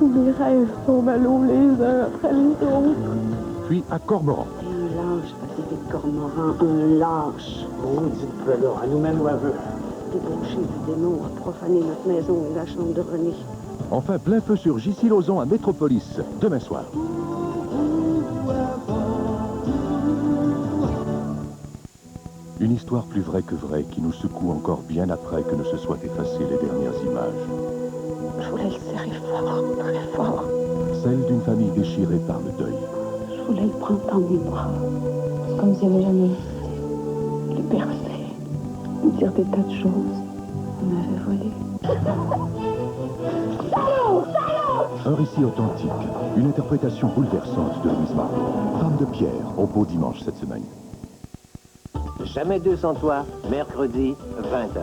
Mes rêves tombent à l'eau les uns après les autres. Puis à Cormoran. Un lâche, Pacifique Cormoran, un lâche. Oh, dites-le alors, à nous-mêmes ou à vous. Débauché du démon a profané notre maison et la chambre de René. Enfin, plein feu sur J.C. Lauzon à Métropolis, demain soir. Une histoire plus vraie que vraie qui nous secoue encore bien après que ne se soient effacées les dernières images. Je voulais le serrer fort, très fort. Celle d'une famille déchirée par le deuil. Je voulais le prendre dans mes bras. C'est comme s'il n'avait jamais existé. Le bercer, me dire des tas de choses. On m'avait volé. Un récit authentique, une interprétation bouleversante de Louise Margot. Femme de pierre, au beau dimanche cette semaine. Jamais deux sans toi, mercredi, 20h.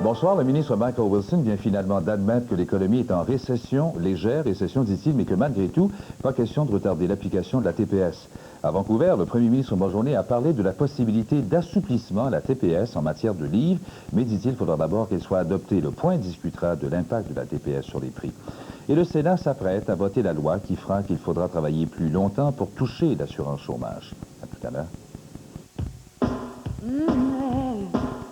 Bonsoir, le ministre Michael Wilson vient finalement d'admettre que l'économie est en récession, légère récession dit-il, mais que malgré tout, pas question de retarder l'application de la TPS. À Vancouver, le premier ministre Bonjourné a parlé de la possibilité d'assouplissement à la TPS en matière de livres, mais dit-il, il faudra d'abord qu'elle soit adoptée. Le point discutera de l'impact de la TPS sur les prix. Et le Sénat s'apprête à voter la loi qui fera qu'il faudra travailler plus longtemps pour toucher l'assurance chômage. À tout à l'heure.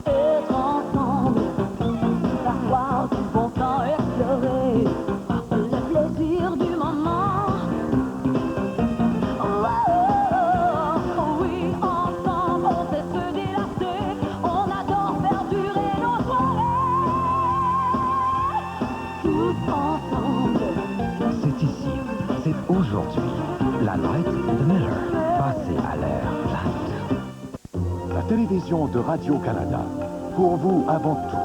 Être ensemble, savoir du bon temps explorer le plaisir du moment. Oh, oui, ensemble, on sait se dilater, on adore faire durer nos soirées. Tous ensemble. C'est ici, c'est aujourd'hui. La light de Miller, passez à l'ère light. La télévision de Radio-Canada. Pour vous avant tout.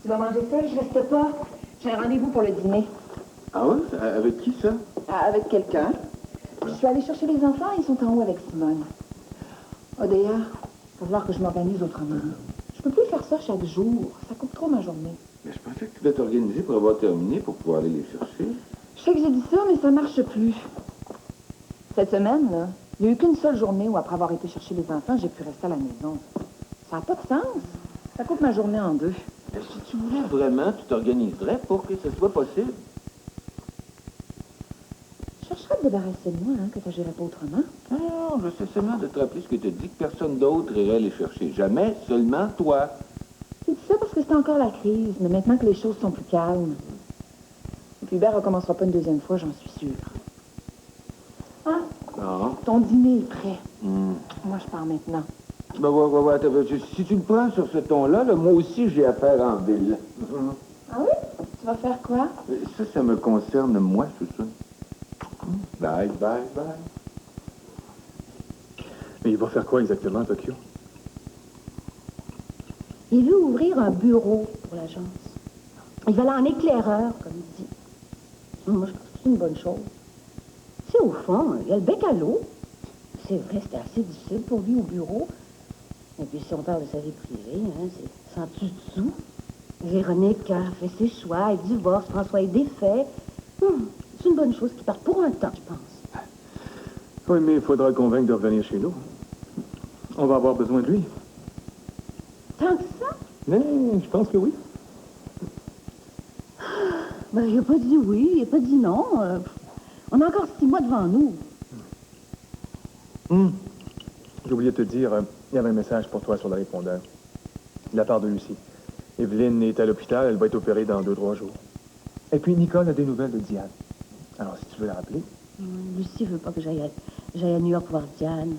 Tu vas manger seul, je reste pas. J'ai un rendez-vous pour le dîner. Ah ouais? Avec qui, ça? Avec quelqu'un. Je suis allée chercher les enfants, ils sont en haut avec Simone. Oh, d'ailleurs, il va falloir que je m'organise autrement. Je peux plus faire ça chaque jour. Ça coupe trop ma journée. Mais je pensais que tu devais t'organiser pour avoir terminé, pour pouvoir aller les chercher. Je sais que j'ai dit ça, mais ça marche plus. Cette semaine, là, il n'y a eu qu'une seule journée où, après avoir été chercher les enfants, j'ai pu rester à la maison. Ça n'a pas de sens. Ça coupe ma journée en deux. Mais si tu voulais vraiment, tu t'organiserais pour que ce soit possible. Je chercherais à te débarrasser de moi, hein, que t'agirais pas autrement. Non, je sais seulement de te rappeler ce que tu as dit, que personne d'autre irait les chercher. Jamais, seulement toi. Tu dis ça parce que c'est encore la crise, mais maintenant que les choses sont plus calmes. Et puis Hubert recommencera pas une deuxième fois, j'en suis sûre. Ah, Non. ton dîner est prêt. Moi, je pars maintenant. Ben, ouais, attends, si tu le prends sur ce ton-là, moi aussi, j'ai affaire en ville. Ah oui? Tu vas faire quoi? Ça me concerne, moi, tout ça. Bye. Mais il va faire quoi exactement à Tokyo? Il veut ouvrir un bureau pour l'agence. Il va aller en éclaireur, comme il dit. Moi, je pense que c'est une bonne chose. Tu sais, au fond, il a le bec à l'eau. C'est vrai, c'était assez difficile pour lui au bureau. Et puis, si on parle de sa vie privée, hein, c'est sans dessus dessous. Véronique a fait ses choix, elle divorce, François est défait. C'est une bonne chose qu'il parte pour un temps, je pense. Oui, mais il faudra le convaincre de revenir chez nous. On va avoir besoin de lui. Tant que ça? Mais je pense que oui. Ben, il n'a pas dit oui, il n'a pas dit non. On a encore 6 mois devant nous. J'ai oublié de te dire, il y avait un message pour toi sur le répondeur. De la part de Lucie. Evelyne est à l'hôpital, elle va être opérée dans 2-3 jours. Et puis Nicole a des nouvelles de Diane. Alors, si tu veux la rappeler. Lucie veut pas que j'aille à New York voir Diane.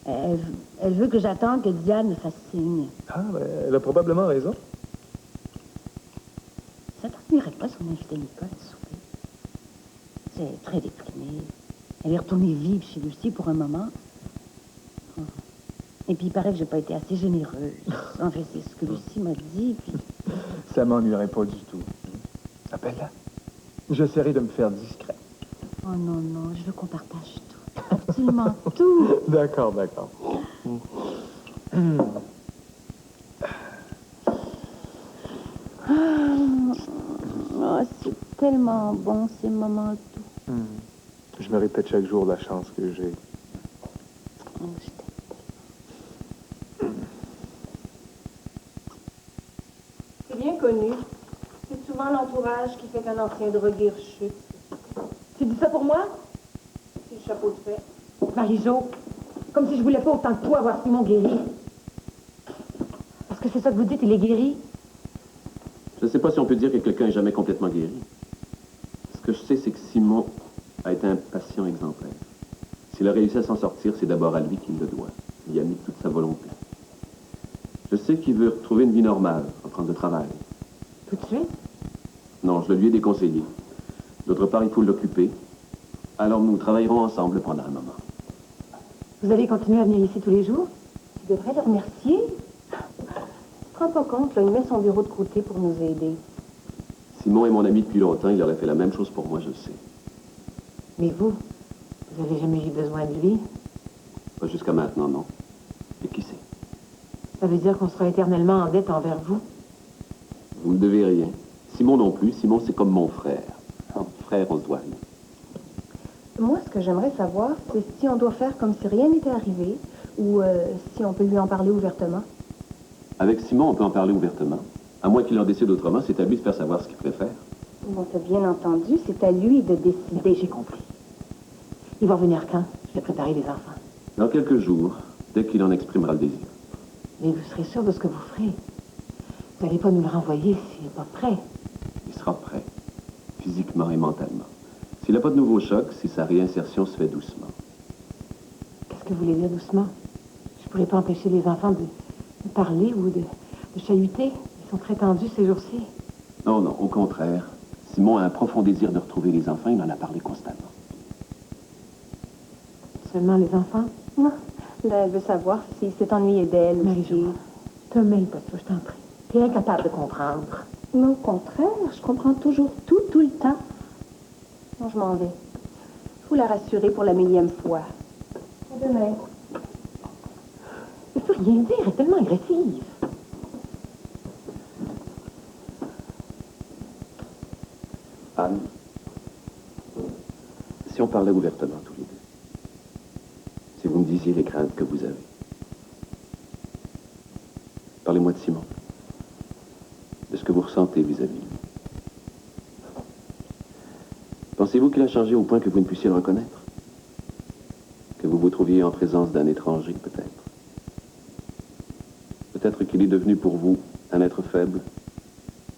Elle veut que j'attende que Diane me fasse signe. Ah, ben, elle a probablement raison. Ça t'ennuierait pas si on invitait Nicole à souper? C'est très déprimée. Elle est retournée vivre chez Lucie pour un moment. Et puis il paraît que j'ai pas été assez généreuse. En fait, c'est ce que Lucie m'a dit, puis... Ça m'ennuierait pas du tout. Appelle-la. J'essaierai de me faire discret. Oh non, non, je veux qu'on partage tout. Absolument tout. D'accord, d'accord. Oh, c'est tellement bon, ces moments doux. Je me répète chaque jour la chance que j'ai. Oh, je t'aime. C'est bien connu. C'est souvent l'entourage qui fait qu'un ancien drogué rechute. Tu dis ça pour moi? C'est le chapeau de fait. Marie-Jo, comme si je voulais pas autant que toi voir Simon guéri. Est-ce que c'est ça que vous dites, il est guéri? Je ne sais pas si on peut dire que quelqu'un est jamais complètement guéri. Ce que je sais, c'est que Simon a été un patient exemplaire. S'il a réussi à s'en sortir, c'est d'abord à lui qu'il le doit. Il y a mis toute sa volonté. Je sais qu'il veut retrouver une vie normale, reprendre le travail. Tout de suite? Non, je le lui ai déconseillé. D'autre part, il faut l'occuper. Alors nous travaillerons ensemble pendant un moment. Vous allez continuer à venir ici tous les jours? Tu devrais le remercier. Tu te rends pas compte, là, il met son bureau de côté pour nous aider. Simon est mon ami depuis longtemps, il aurait fait la même chose pour moi, je le sais. Mais vous n'avez jamais eu besoin de lui? Pas jusqu'à maintenant, non. Et qui sait? Ça veut dire qu'on sera éternellement en dette envers vous? Vous ne devez rien. Simon non plus. Simon, c'est comme mon frère. En frère, on se doit rien. Moi, ce que j'aimerais savoir, c'est si on doit faire comme si rien n'était arrivé ou si on peut lui en parler ouvertement. Avec Simon, on peut en parler ouvertement. À moins qu'il en décide autrement, c'est à lui de faire savoir ce qu'il préfère. Bon, t'as bien entendu, c'est à lui de décider. J'ai compris. Il va revenir quand? Je vais préparer les enfants. Dans quelques jours, dès qu'il en exprimera le désir. Mais vous serez sûr de ce que vous ferez. Vous n'allez pas nous le renvoyer s'il n'est pas prêt. Il sera prêt, physiquement et mentalement. S'il n'a pas de nouveau choc, si sa réinsertion se fait doucement. Qu'est-ce que vous voulez dire doucement? Je ne pourrais pas empêcher les enfants de parler ou de chahuter. Ils sont très tendus ces jours-ci. Non, non, au contraire. Simon a un profond désir de retrouver les enfants, il en a parlé constamment. Seulement les enfants? Non. Là, elle veut savoir s'il s'est ennuyé d'elle ou Marie-Jo, te mêle pas ça, je t'en prie. T'es incapable de comprendre. Non, au contraire, je comprends toujours tout le temps. Non, je m'en vais. Il faut la rassurer pour la 1000e fois. À demain. Elle ne peut rien dire, elle est tellement agressive. Anne, si on parlait ouvertement tous les deux, si vous me disiez les craintes que vous avez. Parlez-moi de Simon, de ce que vous ressentez vis-à-vis de lui. Pensez-vous qu'il a changé au point que vous ne puissiez le reconnaître? Que vous vous trouviez en présence d'un étranger, peut-être? Peut-être qu'il est devenu pour vous un être faible,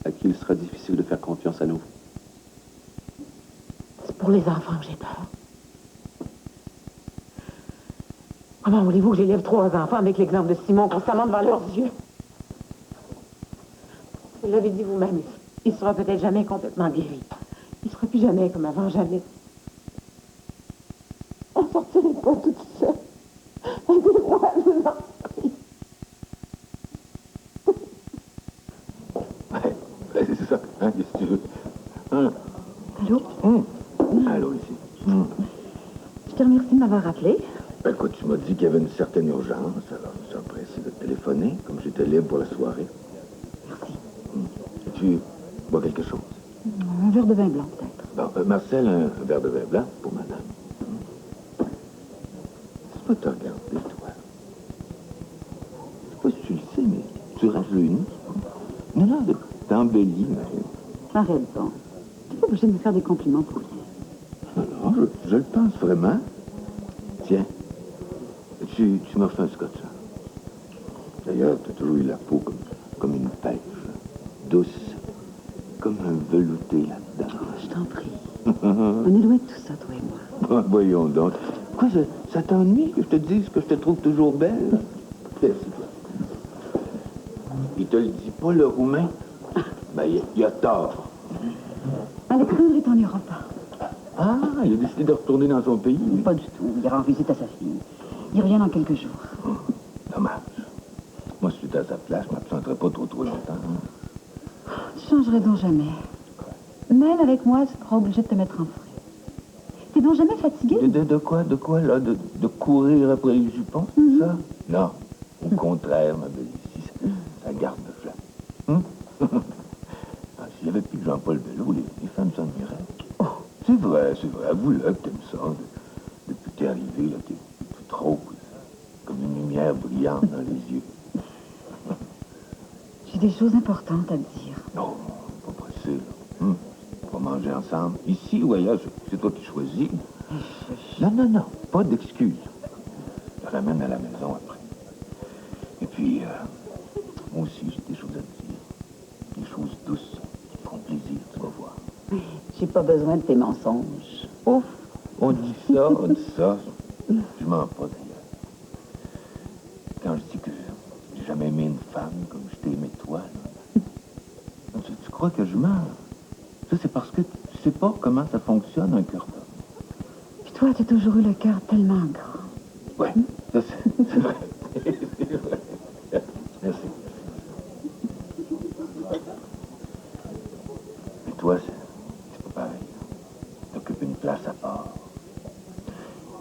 à qui il sera difficile de faire confiance à nouveau. C'est pour les enfants que j'ai peur. Comment voulez-vous que j'élève 3 enfants avec l'exemple de Simon constamment devant leurs yeux? Vous l'avez dit vous-même, il ne sera peut-être jamais complètement guéri. Il ne sera plus jamais comme avant, jamais. On ne sortirait pas toute seule. Aidez-moi, je vous en prie. Ouais, c'est ça. Hein, qu'est-ce que tu veux? Hein? Allô? Allô, ici. Je te remercie de m'avoir rappelé. Ben, écoute, tu m'as dit qu'il y avait une certaine urgence, alors je me suis empressé de te téléphoner, comme j'étais libre pour la soirée. Merci. Tu bois quelque chose? Un verre de vin blanc, peut-être. Bon, Marcel, un verre de vin blanc pour madame. Laisse-moi te regarder, toi. Je sais pas si tu le sais, mais tu rajeunis. Non, non, t'embellis, Marie. Arrête donc. Tu pas obligé de me faire des compliments pour rien. Non, non, je le pense vraiment. Tiens, tu m'as fait un scotch. D'ailleurs, tu as toujours eu la peau comme douce, comme un velouté là-dedans. Je t'en prie. On est loin de tout ça, toi et moi. Ah, voyons donc. Quoi, ça t'ennuie que je te dise que je te trouve toujours belle? Il te le dit pas, le Roumain? Ben, il a tort. Alexandre est en Europe. Ah, il a décidé de retourner dans son pays? Pas du tout. Il ira en visite à sa fille. Il revient dans quelques jours. Dommage. Moi, si j'étais à sa place, je m'absenterais pas trop longtemps. Tu changerais donc jamais. Même avec moi, tu seras obligé de te mettre en frais. T'es donc jamais fatigué? De quoi, là? De courir après les jupons, ça? Non. Au contraire, ma belle, ici, ça garde le flamme. Ah, s'il n'y avait plus de Jean-Paul Bello, les femmes s'ennuieraient. Oh, c'est vrai, avoue-le que t'aimes ça. Depuis que t'es arrivé, là, t'es trop comme une lumière brillante dans les yeux. J'ai des choses importantes à te dire. Non, pas pressé, là. On va manger ensemble. Ici ou ailleurs, c'est toi qui choisis. Non, pas d'excuses. Je te ramène à la maison après. Et puis, moi aussi, j'ai des choses à te dire. Des choses douces qui te font plaisir, tu vas voir. J'ai pas besoin de tes mensonges. Ouf! On dit ça. Je mens pas, d'ailleurs. Quand je dis que j'ai jamais aimé une femme comme je t'ai aimé toi, là, tu crois que je mens? Ça, c'est parce que tu sais pas comment ça fonctionne, un cœur d'homme. Puis toi, t'as toujours eu le cœur tellement grand. Oui, ça, c'est vrai. C'est vrai. Merci. Mais toi, c'est pas pareil. T'occupes une place à part.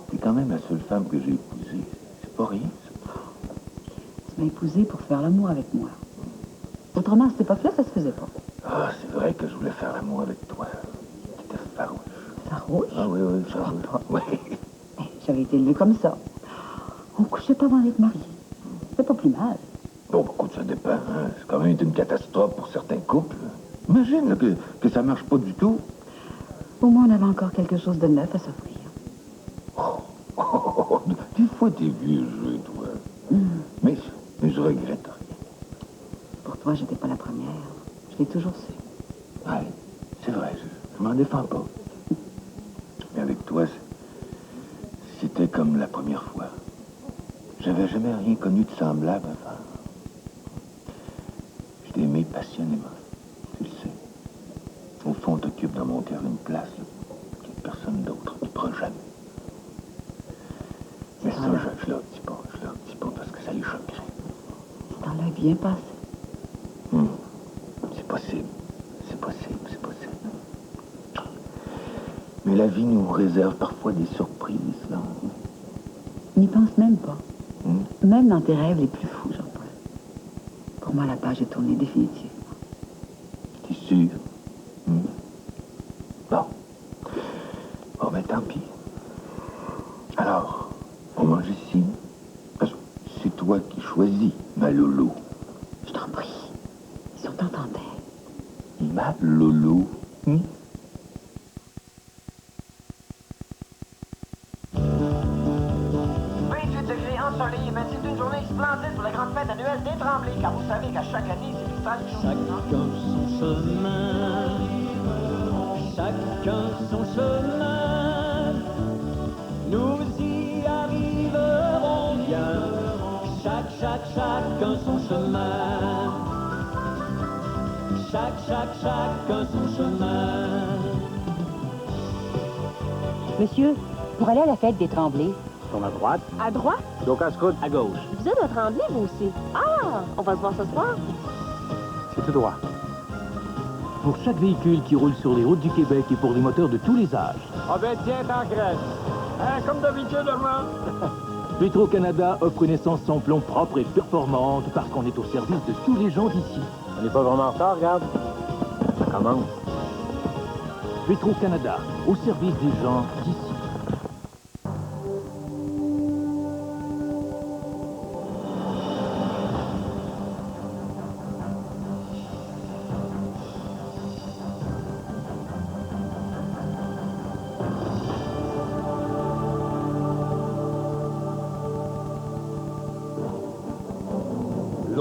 T'es quand même la seule femme que j'ai épousée. C'est pas rien, ça. Tu m'as épousé pour faire l'amour avec moi. Autrement, à cette époque-là, ça se faisait pas. Ah, c'est vrai que je voulais faire l'amour avec toi. T'étais farouche. Farouche? Ah oui, farouche. Oui. J'avais été élevée comme ça. On couchait pas avant d'être mariés. C'est pas plus mal. Bon, écoute, ça dépend. Hein. C'est quand même été une catastrophe pour certains couples. Imagine là, que ça marche pas du tout. Au moins, on avait encore quelque chose de neuf à s'offrir. Des fois, t'es vieux jeu, toi. Mais je regrette rien. Pour toi, j'étais pas la première. Je l'ai toujours su. Ouais, c'est vrai, je m'en défends pas. Mais avec toi, c'était comme la première fois. J'avais jamais rien connu de semblable avant. Je t'ai aimé passionnément, tu le sais. Au fond, t'occupes dans mon cœur une place qu'il n'y a personne d'autre qui prend jamais. Mais ça, je leur dis pas parce que ça les choquerait. Ce temps-là est bien passé. C'est possible. Mais la vie nous réserve parfois des surprises, là. N'y pense même pas. Même dans tes rêves les plus fous, Jean-Paul. Pour moi, la page est tournée définitivement. T'es sûr? Bon. Bon, ben tant pis. Alors, on mange ici. C'est toi qui choisis, ma Lolo. Je t'en prie. Si on t'entendait. Ma Lolo. 28 degrés ensoleillés, mais c'est une journée splendide pour la grande fête annuelle des Tremblés, car vous savez qu'à chaque année, c'est l'histoire du Chacun son chemin, chacun son chemin, nous y arriverons bien. Chacun son chemin, chacun son chemin. Monsieur, pour aller à la fête des Tremblés. Sur à droite. À droite? Donc à Scout, à gauche. Vous êtes à Tremblay, vous aussi? Ah! On va se voir ce soir? C'est tout droit. Pour chaque véhicule qui roule sur les routes du Québec et pour les moteurs de tous les âges. Ah ben tiens, t'en crèves. Hein, comme d'habitude, Armand. Petro-Canada offre une essence sans plomb propre et performante parce qu'on est au service de tous les gens d'ici. On n'est pas vraiment en retard, regarde. Ça commence. Petro-Canada, au service des gens d'ici.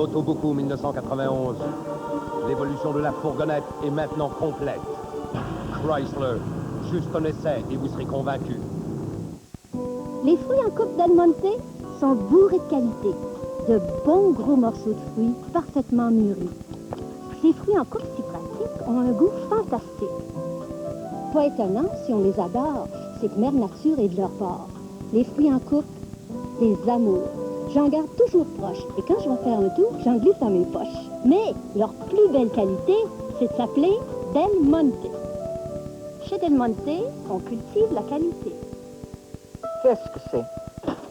L'Autobuku 1991. L'évolution de la fourgonnette est maintenant complète. Chrysler, juste un essai et vous serez convaincu. Les fruits en coupe Del Monte sont bourrés de qualité. De bons gros morceaux de fruits parfaitement mûris. Ces fruits en coupe si pratiques ont un goût fantastique. Pas étonnant si on les adore, c'est que Mère Nature est de leur part. Les fruits en coupe, des amours. J'en garde toujours proche et quand je vais faire un tour, j'en glisse dans mes poches. Mais leur plus belle qualité, c'est de s'appeler Del Monte. Chez Del Monte, on cultive la qualité. Qu'est-ce que c'est?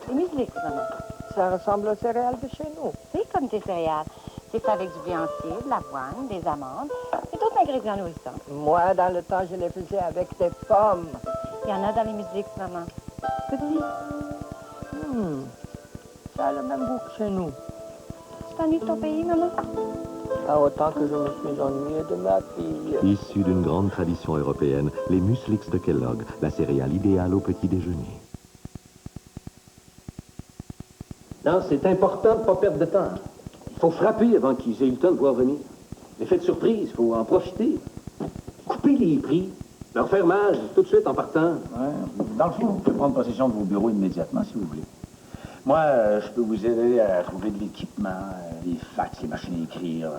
Des muesli, maman. Ça ressemble aux céréales de chez nous. C'est comme des céréales. C'est fait avec du blé entier, de l'avoine, des amandes et d'autres ingrédients nourrissants. Moi, dans le temps, je les faisais avec des pommes. Il y en a dans les muesli, maman. Petit. Ça a le même goût que chez nous. Tu t'ennuies de ton pays, maman? Pas autant que je me suis ennuyée de ma fille. Issus d'une grande tradition européenne, les Mueslix de Kellogg, la céréale idéale au petit déjeuner. Non, c'est important de ne pas perdre de temps. Il faut frapper avant qu'ils aient eu le temps de pouvoir venir. L'effet de surprise, il faut en profiter. Couper les prix, leur faire mal tout de suite en partant. Ouais. Dans le fond, vous pouvez prendre possession de vos bureaux immédiatement si vous voulez. Moi, je peux vous aider à trouver de l'équipement, les fax, les machines à écrire,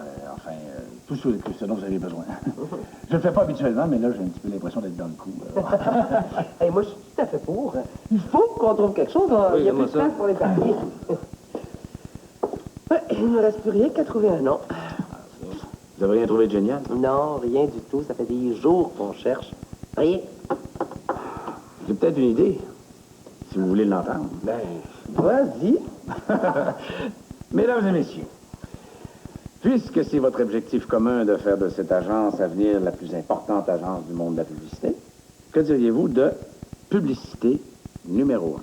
tout ce dont vous avez besoin. Je ne le fais pas habituellement, mais là, j'ai un petit peu l'impression d'être dans le coup. Et moi, je suis tout à fait pour. Il faut qu'on trouve quelque chose. Il n'y a plus de place pour les papiers. Il ne me reste plus rien qu'à trouver un nom. Vous avez rien trouvé de génial? Non, rien du tout. Ça fait des jours qu'on cherche. Rien. J'ai peut-être une idée, si vous voulez l'entendre. Ben, vas-y. Mesdames et messieurs, puisque c'est votre objectif commun de faire de cette agence à venir la plus importante agence du monde de la publicité, que diriez-vous de publicité numéro 1?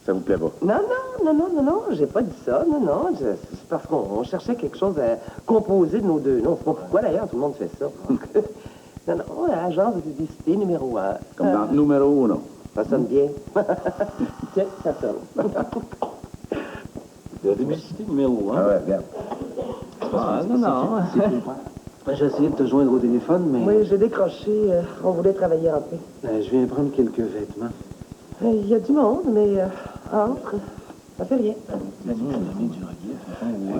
Ça vous plaît pas? Non, j'ai pas dit ça. Non, c'est parce qu'on cherchait quelque chose à composer de nos deux noms. C'est pas pourquoi, d'ailleurs, tout le monde fait ça. Non, agence de publicité numéro 1. Comme dans numéro 1. Ça sonne bien. Tiens, ça sonne. De publicité numéro 1. Ah ouais, regarde. Non. J'ai essayé de te joindre au téléphone, mais... Oui, j'ai décroché. On voulait travailler en paix. Je viens prendre quelques vêtements. Il y a du monde, mais entre. Ça fait rien.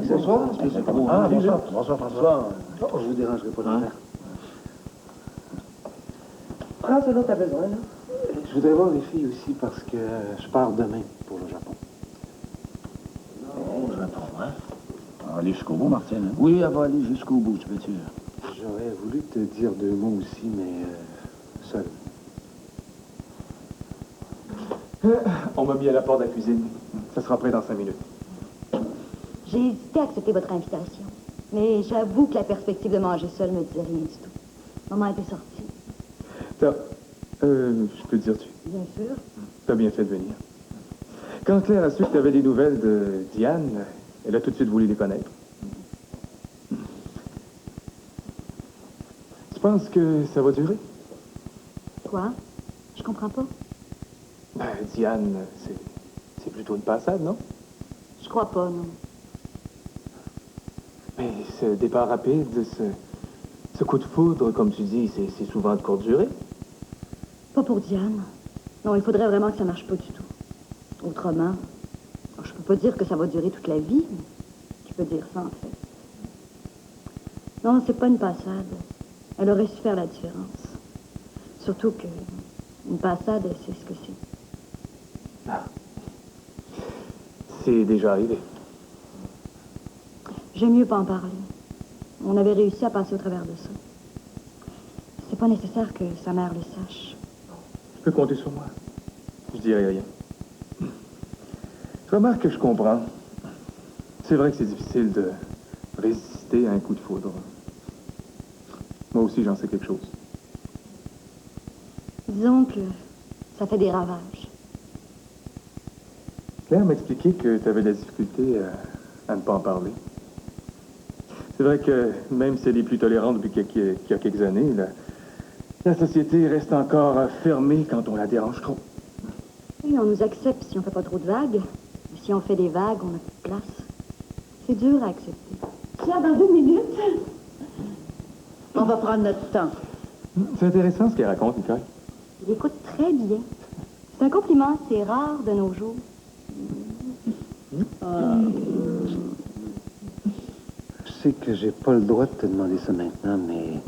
Bonsoir. Bonsoir, François. Je vous dérangerai pas longtemps. Prends ce dont t'as besoin, là. Je voudrais voir les filles aussi parce que je pars demain pour le Japon. Oh, Japon, hein? On va aller jusqu'au bout, Martine. Hein? Oui, elle va aller jusqu'au bout, tu peux dire. J'aurais voulu te dire 2 mots aussi, mais seul. On m'a mis à la porte de la cuisine. Ça sera prêt dans 5 minutes. J'ai hésité à accepter votre invitation. Mais j'avoue que la perspective de manger seul me disait rien du tout. Maman était sortie. Je peux te dire tu. Bien sûr. T'as bien fait de venir. Quand Claire a su que t'avais des nouvelles de Diane, elle a tout de suite voulu les connaître. Tu penses que ça va durer? Quoi? Je comprends pas. Ben, Diane, c'est plutôt une passade, non? Je crois pas, non. Mais ce départ rapide, ce coup de foudre, comme tu dis, c'est souvent de courte durée. Pas pour Diane. Non, il faudrait vraiment que ça marche pas du tout. Autrement, je peux pas dire que ça va durer toute la vie. Mais tu peux dire ça, en fait. Non, c'est pas une passade. Elle aurait su faire la différence. Surtout que une passade, elle sait ce que c'est. Ah. C'est déjà arrivé. J'aime mieux pas en parler. On avait réussi à passer au travers de ça. C'est pas nécessaire que sa mère le sache. Tu peux compter sur moi. Je dirai rien. Remarque que je comprends. C'est vrai que c'est difficile de résister à un coup de foudre. Moi aussi, j'en sais quelque chose. Disons que ça fait des ravages. Claire m'a expliqué que tu avais de la difficulté à ne pas en parler. C'est vrai que même si elle est plus tolérante depuis qu'il y a quelques années, la société reste encore fermée quand on la dérange trop. Oui, on nous accepte si on fait pas trop de vagues. Mais si on fait des vagues, on a plus de place. C'est dur à accepter. Tiens, dans 2 minutes. On va prendre notre temps. C'est intéressant ce qu'elle raconte, Nicole. Il écoute très bien. C'est un compliment, c'est rare de nos jours. Je sais que j'ai pas le droit de te demander ça maintenant, mais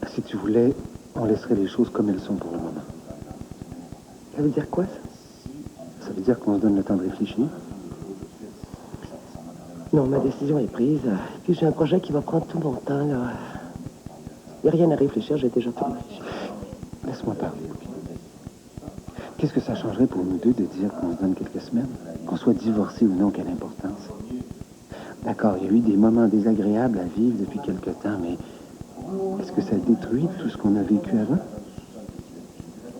si tu voulais, on laisserait les choses comme elles sont pour le moment. Ça veut dire quoi, ça? Ça veut dire qu'on se donne le temps de réfléchir? Non, ma décision est prise. Puis j'ai un projet qui va prendre tout mon temps, là. Il n'y a rien à réfléchir, j'ai déjà tout réfléchi. Laisse-moi parler. Qu'est-ce que ça changerait pour nous deux de dire qu'on se donne quelques semaines? Qu'on soit divorcés ou non, quelle importance? D'accord, il y a eu des moments désagréables à vivre depuis quelque temps, mais est-ce que ça détruit tout ce qu'on a vécu avant?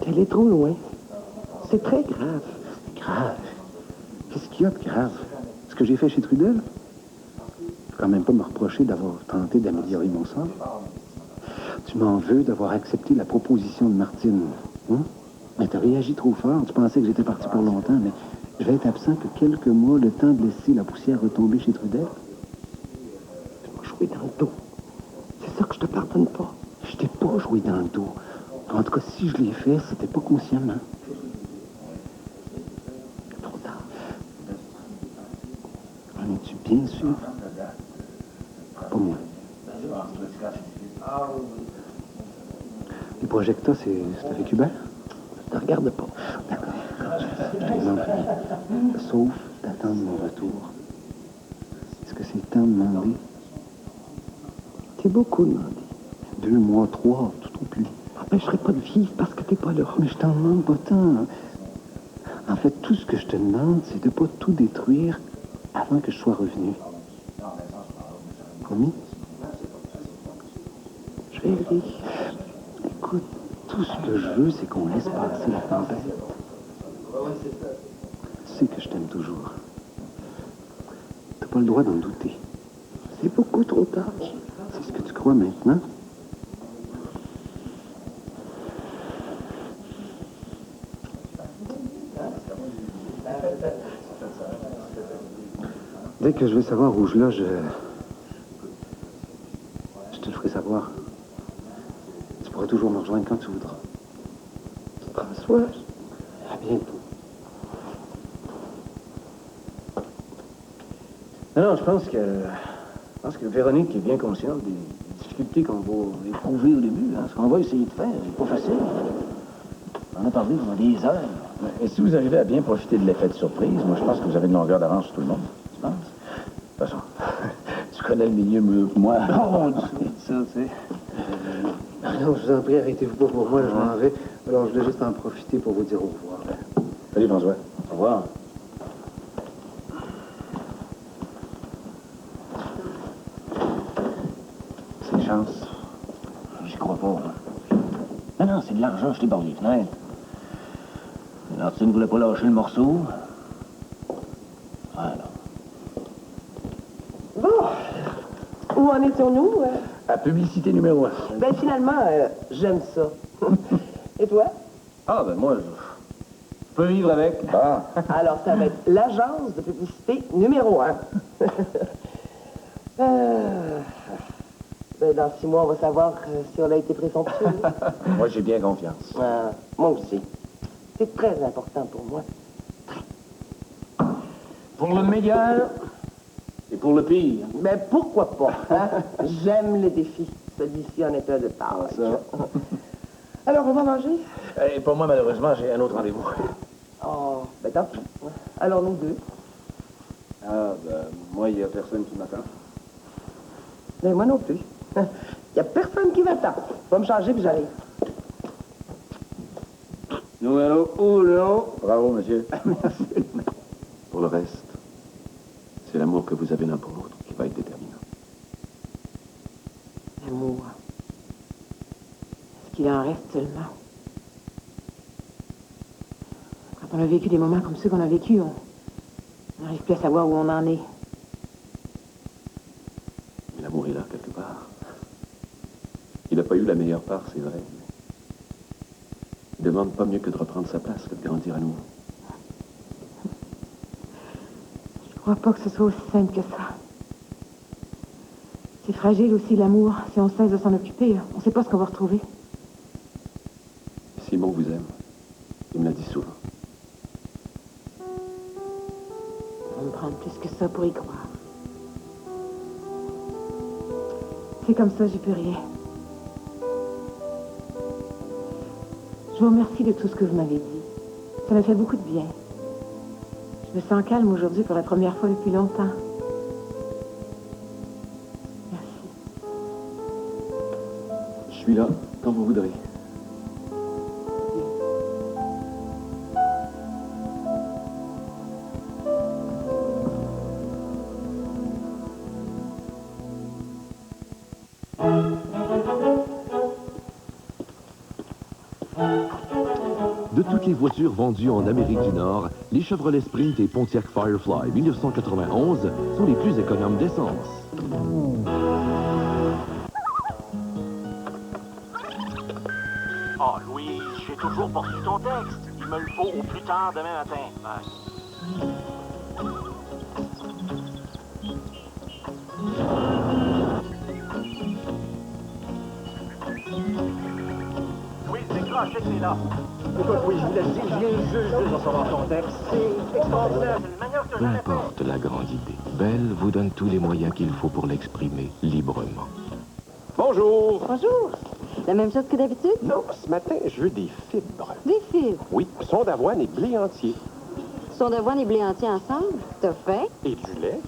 Elle est trop loin. C'est très grave. Grave? Qu'est-ce qu'il y a de grave? Ce que j'ai fait chez Trudel? Tu peux quand même pas me reprocher d'avoir tenté d'améliorer mon sort. Tu m'en veux d'avoir accepté la proposition de Martine. Hein? Mais t'as réagi trop fort. Tu pensais que j'étais parti pour longtemps, mais je vais être absent que quelques mois, le temps de laisser la poussière retomber chez Trudel. Tu m'as joué dans le dos. C'est ça que je te pardonne pas. Je t'ai pas joué dans le dos. En tout cas, si je l'ai fait, c'était pas consciemment. Trop tard. En es-tu bien sûr? Pas moi. Les projets que t'as, c'est avec Hubert? Ne regarde pas. D'accord. Je te demande rien. Sauf d'attendre mon retour. Est-ce que c'est temps de demander? C'est beaucoup demandé. 2 mois, 3, tout au plus. M'empêcherait pas de vivre parce que t'es pas là. Mais je t'en demande pas tant. En fait, tout ce que je te demande, c'est de pas tout détruire avant que je sois revenu. Promis? Je vais aider. Écoute, tout ce que je veux, c'est qu'on laisse passer la tempête. Tu sais que je t'aime toujours. T'as pas le droit d'en douter. C'est beaucoup trop tard. C'est ce que tu crois maintenant? Dès que je vais savoir où je loge, je te le ferai savoir. Tu pourras toujours me rejoindre quand tu voudras. François, À bientôt. Non, je pense que Véronique est bien consciente des difficultés qu'on va éprouver au début. Hein. Ce qu'on va essayer de faire, c'est pas facile. On en a parlé pendant des heures. Et si vous arrivez à bien profiter de l'effet de surprise, moi, je pense que vous avez une longueur d'avance sur tout le monde. Tu penses? De toute façon, tu connais le milieu mieux que moi. Oh, mon Dieu, ça, c'est... Non, je vous en prie, arrêtez-vous pas pour moi, je m'en vais. Alors, je voulais juste en profiter pour vous dire au revoir. Salut, François. Au revoir. C'est une chance. J'y crois pas. Hein. Non, c'est de l'argent jeté par les fenêtres. Martine ne voulait pas lâcher le morceau. Voilà. Bon, où en étions-nous? À publicité numéro 1. Ben finalement, j'aime ça. Et toi? Ah, ben moi, je peux vivre avec. Ah. Alors, ça va être l'agence de publicité numéro 1. Ben, dans 6 mois, on va savoir si on a été présomptueux. Moi, j'ai bien confiance. Moi aussi. C'est très important pour moi. Pour le meilleur et pour le pire. Mais pourquoi pas, hein? J'aime les défis. Celui-ci en est un de taille. Alors, on va manger? Et pour moi, malheureusement, j'ai un autre rendez-vous. Oh, ben tant pis. Alors, nous deux. Ah, ben, moi, il n'y a personne qui m'attend. Ben, moi non plus. Il n'y a personne qui m'attend. Je vais me changer puis j'arrive. Numéro 1. Bravo, monsieur. Merci. Pour le reste, c'est l'amour que vous avez l'un pour l'autre qui va être déterminant. L'amour. Est-ce qu'il en reste seulement? Quand on a vécu des moments comme ceux qu'on a vécu, on n'arrive plus à savoir où on en est. Mais l'amour est là, quelque part. Il n'a pas eu la meilleure part, c'est vrai. Il demande pas mieux que de reprendre sa place, que de grandir à nouveau. Je crois pas que ce soit aussi simple que ça. C'est fragile aussi, l'amour. Si on cesse de s'en occuper, on sait pas ce qu'on va retrouver. Simon vous aime. Il me l'a dit souvent. On me prend plus que ça pour y croire. C'est comme ça, j'y peux rien. Je vous remercie de tout ce que vous m'avez dit. Ça m'a fait beaucoup de bien. Je me sens calme aujourd'hui pour la première fois depuis longtemps. Je suis là, quand vous voudrez. De toutes les voitures vendues en Amérique du Nord, les Chevrolet Sprint et Pontiac Firefly 1991 sont les plus économes d'essence. Oh, Louise, j'ai toujours pas reçu ton texte. Il me le faut au plus tard demain matin. Louise, décroche, c'est que t'es là. Écoute, oui, je vous laisse dire, je viens juste de recevoir ton texte. C'est extraordinaire, c'est une manière que Peu importe la grande idée, Belle vous donne tous les moyens qu'il faut pour l'exprimer librement. Bonjour. Bonjour. La même chose que d'habitude? Non, ce matin, je veux des fibres. Des fibres. Oui, son d'avoine et blé entier. Son d'avoine et blé entier ensemble? T'as fait? Et du lait.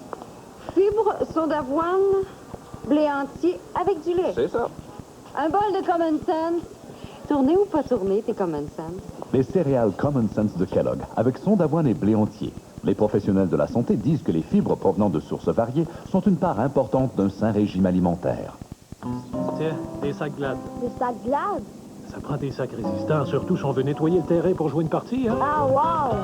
Fibres, son d'avoine, blé entier avec du lait. C'est ça. Un bol de Common Sense. Tourner ou pas tourner, tes Common Sense? Les céréales Common Sense de Kellogg, avec son d'avoine et blé entier. Les professionnels de la santé disent que les fibres provenant de sources variées sont une part importante d'un sain régime alimentaire. Tiens, des sacs Glad. Des sacs Glad? Ça prend des sacs résistants, surtout si on veut nettoyer le terrain pour jouer une partie, hein? Ah, wow!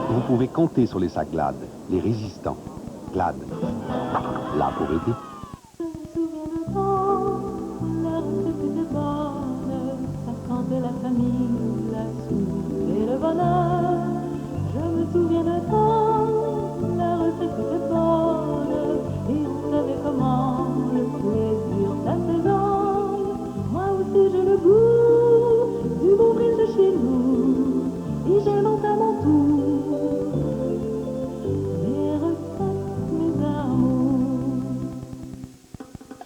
Vous pouvez compter sur les sacs Glad, les résistants. Glad, là pour aider. La recette était bonne, ça sentait la famille, la soupe et le bonheur. Je me souviens de temps, la recette était bonne, et on savait comment le plaisir s'assaisonne. Moi aussi j'ai le goût du bon riz de chez nous, et j'invente à mon tour mes recettes, mes amours.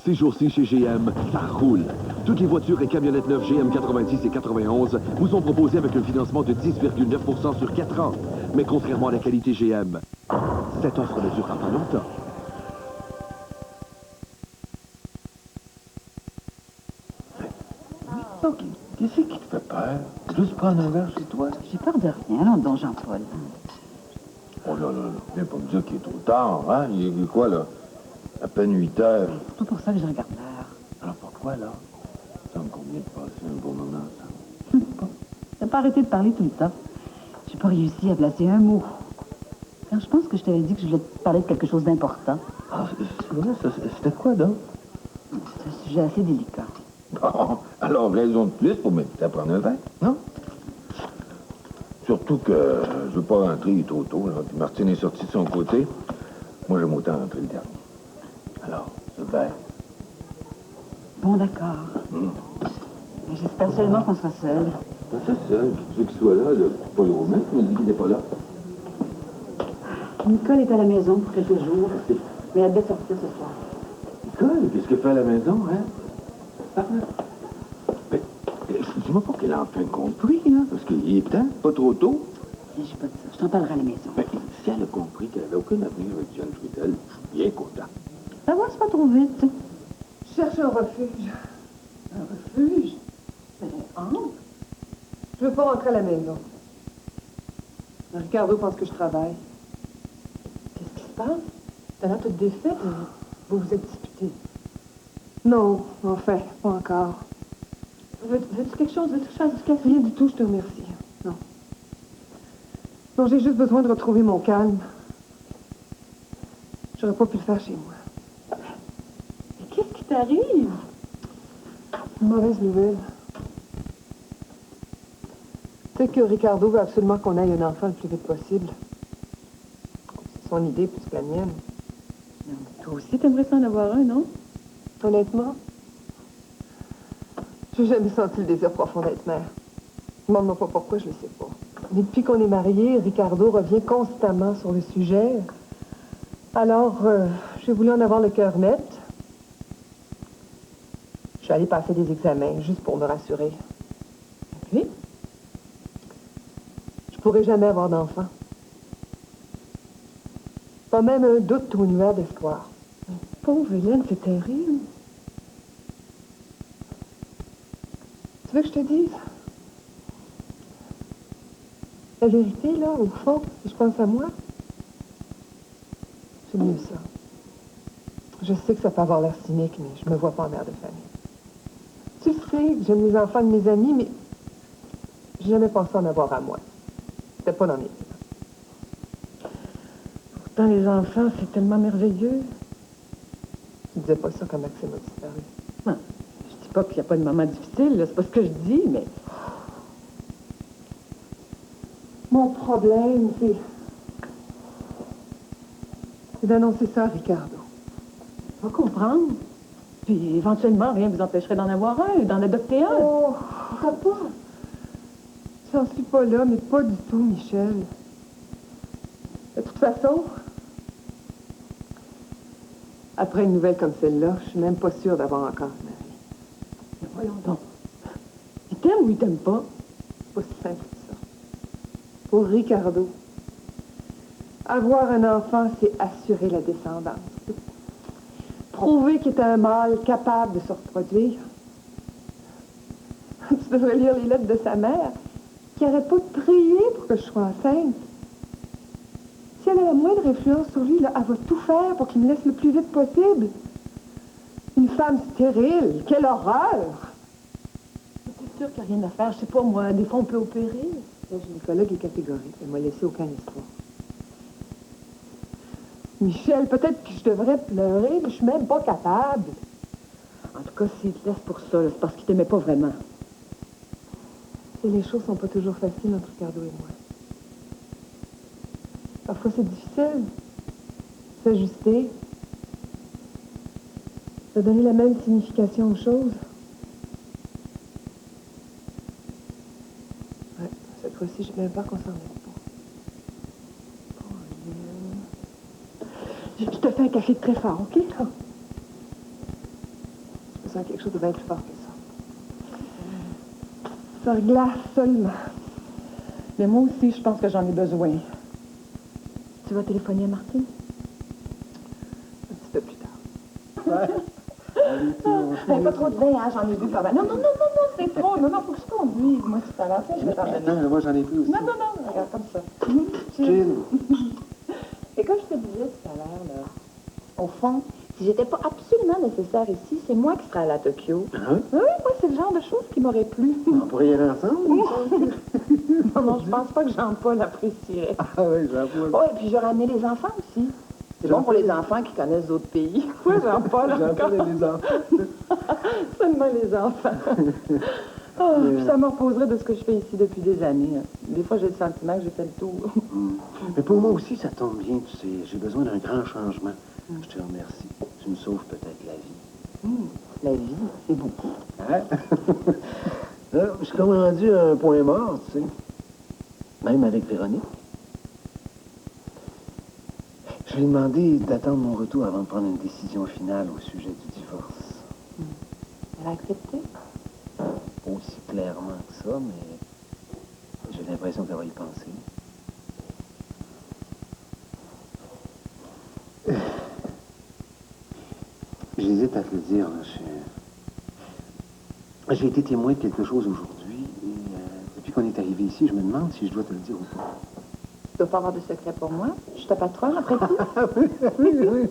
Ces jours-ci chez GM, ça roule. Toutes les voitures et camionnettes neuves GM 90 et 91 vous sont proposées avec un financement de 10,9% sur 4 ans. Mais contrairement à la qualité GM, cette offre ne durera pas longtemps. Ok, qu'est-ce qui te fait peur? Juste prendre un verre chez toi? J'ai peur de rien, non, don Jean-Paul. Oh là là, viens pas me dire qu'il est trop tard, hein? Il est quoi, là? À peine 8 heures. C'est pas pour ça que je regarde l'heure. Alors pourquoi, là? Ça me convient de passer un bon moment, ça. T'as pas arrêté de parler tout le temps. J'ai pas réussi à placer un mot. Quand je pense que je t'avais dit que je voulais te parler de quelque chose d'important. Ah, c'est vrai, c'était quoi, donc? C'est un sujet assez délicat. Bon, alors raison de plus pour m'inviter à prendre un verre, non? Surtout que je veux pas rentrer trop tôt, là. Puis Martine est sortie de son côté. Moi, j'aime autant rentrer le dernier. Alors, ce verre. Bon, d'accord. Mais j'espère seulement qu'on sera seuls. C'est ça, je veux qu'il soit là, Paul Romain, qui m'a dit qu'il n'était pas là. Nicole est à la maison pour quelques jours, mais elle devait sortir ce soir. Nicole, qu'est-ce qu'elle fait à la maison, hein? Mais, dis-moi pas qu'elle a enfin compris, là, parce qu'il est temps, pas trop tôt. Je sais pas de ça, je t'en parlerai à la maison. Ben, si elle a compris qu'elle n'avait aucun avenir avec John Trudel, je suis bien content. Ça va, c'est pas trop vite. Je cherche un refuge. Un refuge? Mais, je veux pas rentrer à la maison. Ricardo pense que je travaille. Qu'est-ce qui se passe? T'as l'air toute défaite, vous vous êtes disputé. Non, enfin, pas encore. Veux-tu quelque chose? Veux-tu que je fasse du café? Rien du tout, je te remercie. Non. Non, j'ai juste besoin de retrouver mon calme. J'aurais pas pu le faire chez moi. Mais qu'est-ce qui t'arrive? Une mauvaise nouvelle. Tu sais que Ricardo veut absolument qu'on aille un enfant le plus vite possible. C'est son idée plus que la mienne. Non, mais toi aussi, t'aimerais ça en avoir un, non? Honnêtement, j'ai jamais senti le désir profond d'être mère. Demande-moi pas pourquoi, je le sais pas. Mais depuis qu'on est mariés, Ricardo revient constamment sur le sujet. Alors, j'ai voulu en avoir le cœur net. Je suis allée passer des examens, juste pour me rassurer. Et puis, je pourrai jamais avoir d'enfant. Pas même un doute ou une lueur d'espoir. Pauvre Hélène, c'est terrible. Tu veux que je te dise? La vérité, là, au fond, si je pense à moi, c'est mieux ça. Je sais que ça peut avoir l'air cynique, mais je me vois pas en mère de famille. Tu le sais que j'aime les enfants de mes amis, mais j'ai jamais pensé en avoir à moi. C'était pas dans mes plans. Pourtant, les enfants, c'est tellement merveilleux. Tu disais pas ça quand Maxime a disparu. Non, je dis pas qu'il n'y a pas de moment difficile, là, c'est pas ce que je dis, mais... Mon problème, c'est d'annoncer ça à Ricardo. Va comprendre. Puis éventuellement, rien ne vous empêcherait d'en avoir un, d'en adopter un. Oh, pourquoi pas? J'en suis pas là, mais pas du tout, Michel. De toute façon, après une nouvelle comme celle-là, je suis même pas sûre d'avoir encore un mari. Mais voyons donc. Il t'aime ou il t'aime pas? Pas si simple que ça. Pour Ricardo, avoir un enfant, c'est assurer la descendance. Prouver qu'il est un mâle capable de se reproduire. Tu devrais lire les lettres de sa mère, qui n'arrête pas de prier pour que je sois enceinte. Si elle a la moindre influence sur lui, là, elle va tout faire pour qu'il me laisse le plus vite possible. Une femme stérile, quelle horreur! C'est sûr qu'il n'y a rien à faire. Je sais pas, moi, des fois, on peut opérer. Le gynécologue est catégorique. Elle m'a laissé aucun espoir. Michel, peut-être que je devrais pleurer, mais je suis même pas capable. En tout cas, s'il te laisse pour ça, là, c'est parce qu'il t'aimait pas vraiment. Et les choses sont pas toujours faciles entre Ricardo et moi. Parfois, c'est difficile. S'ajuster. De donner la même signification aux choses. Ouais, cette fois-ci, j'ai même peur qu'on s'en mette pas. Je te fais un café très fort, OK? Je sens quelque chose de bien plus fort que ça. Ça glace seulement. Mais moi aussi, je pense que j'en ai besoin. Tu vas téléphoner à Martine? Un petit peu plus tard. Pas trop de vin, hein? J'en ai bu pas mal. Non, c'est trop. Non, faut que je conduise. Moi, tout à l'heure, je vais t'en donner. Non, moi, j'en ai plus aussi. Non, regarde comme ça. Chill. Et comme je te disais tout à l'heure, là, au fond, si j'étais pas absolument nécessaire ici, c'est moi qui serais allée à Tokyo. Ah oui? Oui, moi, c'est le genre de choses qui m'aurait plu. On pourrait y aller ensemble? Non, je pense pas que Jean-Paul apprécierait. Ah oui, Jean-Paul. Oh, et puis j'aurais amené les enfants aussi. C'est bon pour les enfants qui connaissent d'autres pays. Oui, Jean-Paul. Jean-Paul et les enfants. Seulement les enfants. Oh, puis ça me reposerait de ce que je fais ici depuis des années. Des fois, j'ai le sentiment que j'ai fait le tour. Mais pour moi aussi, ça tombe bien, tu sais. J'ai besoin d'un grand changement. Je te remercie. Tu me sauves peut-être la vie. La vie, c'est beaucoup. Hein? Là, je suis comme rendu à un point mort, tu sais. Même avec Véronique. Je lui ai demandé d'attendre mon retour avant de prendre une décision finale au sujet du divorce. Elle a accepté? Pas aussi clairement que ça, mais j'ai l'impression qu'elle va y penser. J'hésite à te le dire, là. J'ai été témoin de quelque chose aujourd'hui, et depuis qu'on est arrivé ici, je me demande si je dois te le dire ou pas. Tu dois pas avoir de secret pour moi. Je suis ta patronne, après tout. Oui.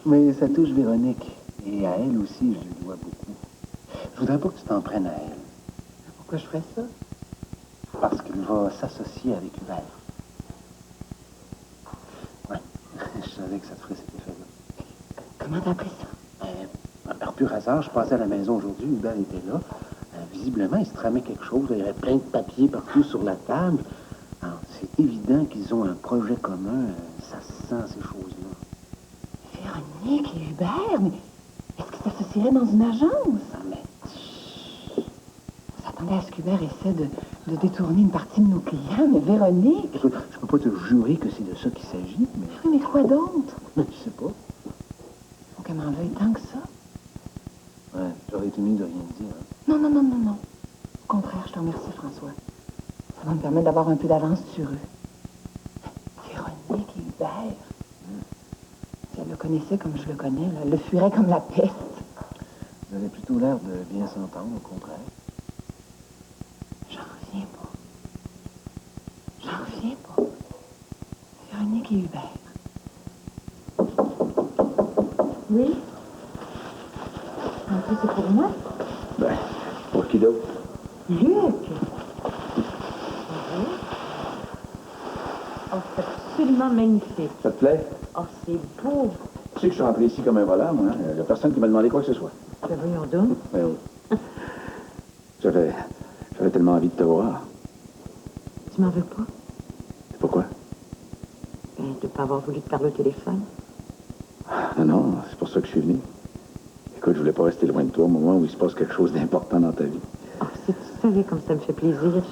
Mais ça touche Véronique, et à elle aussi, je lui dois beaucoup. Je voudrais pas que tu t'en prennes à elle. Pourquoi je ferais ça? Parce qu'elle va s'associer avec Hubert. Ouais, je savais que ça te ferait cet effet-là. Comment t'as appris ça? Par pur hasard, je passais à la maison aujourd'hui, Hubert était là. Visiblement, il se tramait quelque chose. Il y avait plein de papiers partout sur la table. Alors, c'est évident qu'ils ont un projet commun. Ça se sent, ces choses-là. Véronique et Hubert, mais est-ce qu'ils s'associeraient dans une agence? Ah, mais... On s'attendait à ce qu'Hubert essaie de détourner une partie de nos clients, mais Véronique... Écoute, je peux pas te jurer que c'est de ça qu'il s'agit, mais... Oui, mais quoi d'autre? Je sais pas. Faut qu'elle m'en veuille tant que ça. Ouais, j'aurais été mieux de rien dire. Hein. Non, non, non, non, non. Au contraire, je te remercie, François. Ça va me permettre d'avoir un peu d'avance sur eux. Véronique et Hubert. Si elle le connaissait comme je le connais, là, elle le fuirait comme la peste. Vous avez plutôt l'air de bien s'entendre, au contraire. J'en reviens pas. J'en reviens pas. Véronique et Hubert. Oui? En plus, c'est pour moi? Ben, pour qui d'autre? Luc! Oh, c'est absolument magnifique. Ça te plaît? Oh, c'est beau. Tu sais que je suis rentré ici comme un voleur, moi. Il n'y a personne qui m'a demandé quoi que ce soit. Ben voyons donc. Ben oui. J'avais tellement envie de te voir. Tu m'en veux pas? Pourquoi? Ben, de pas avoir voulu te parler au téléphone. Non, non, c'est pour ça que je suis venu. Écoute, je voulais pas rester loin de toi au moment où il se passe quelque chose d'important dans ta vie. Oh, si tu savais comme ça me fait plaisir.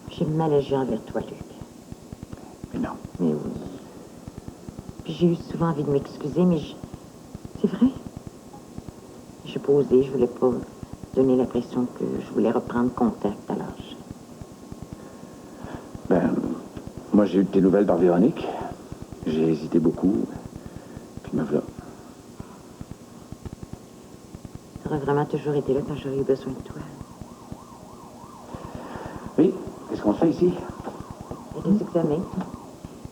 J'ai mal agi envers toi, Luc. Mais non. Mais oui. Puis j'ai eu souvent envie de m'excuser, mais c'est vrai. J'ai pas osé, je voulais pas donner l'impression que je voulais reprendre contact à l'âge. Ben, moi, j'ai eu tes nouvelles par Véronique. J'ai hésité beaucoup. Puis me voilà. Tu aurais vraiment toujours été là quand j'aurais eu besoin de toi. Oui, qu'est-ce qu'on fait ici? Il y a des examens.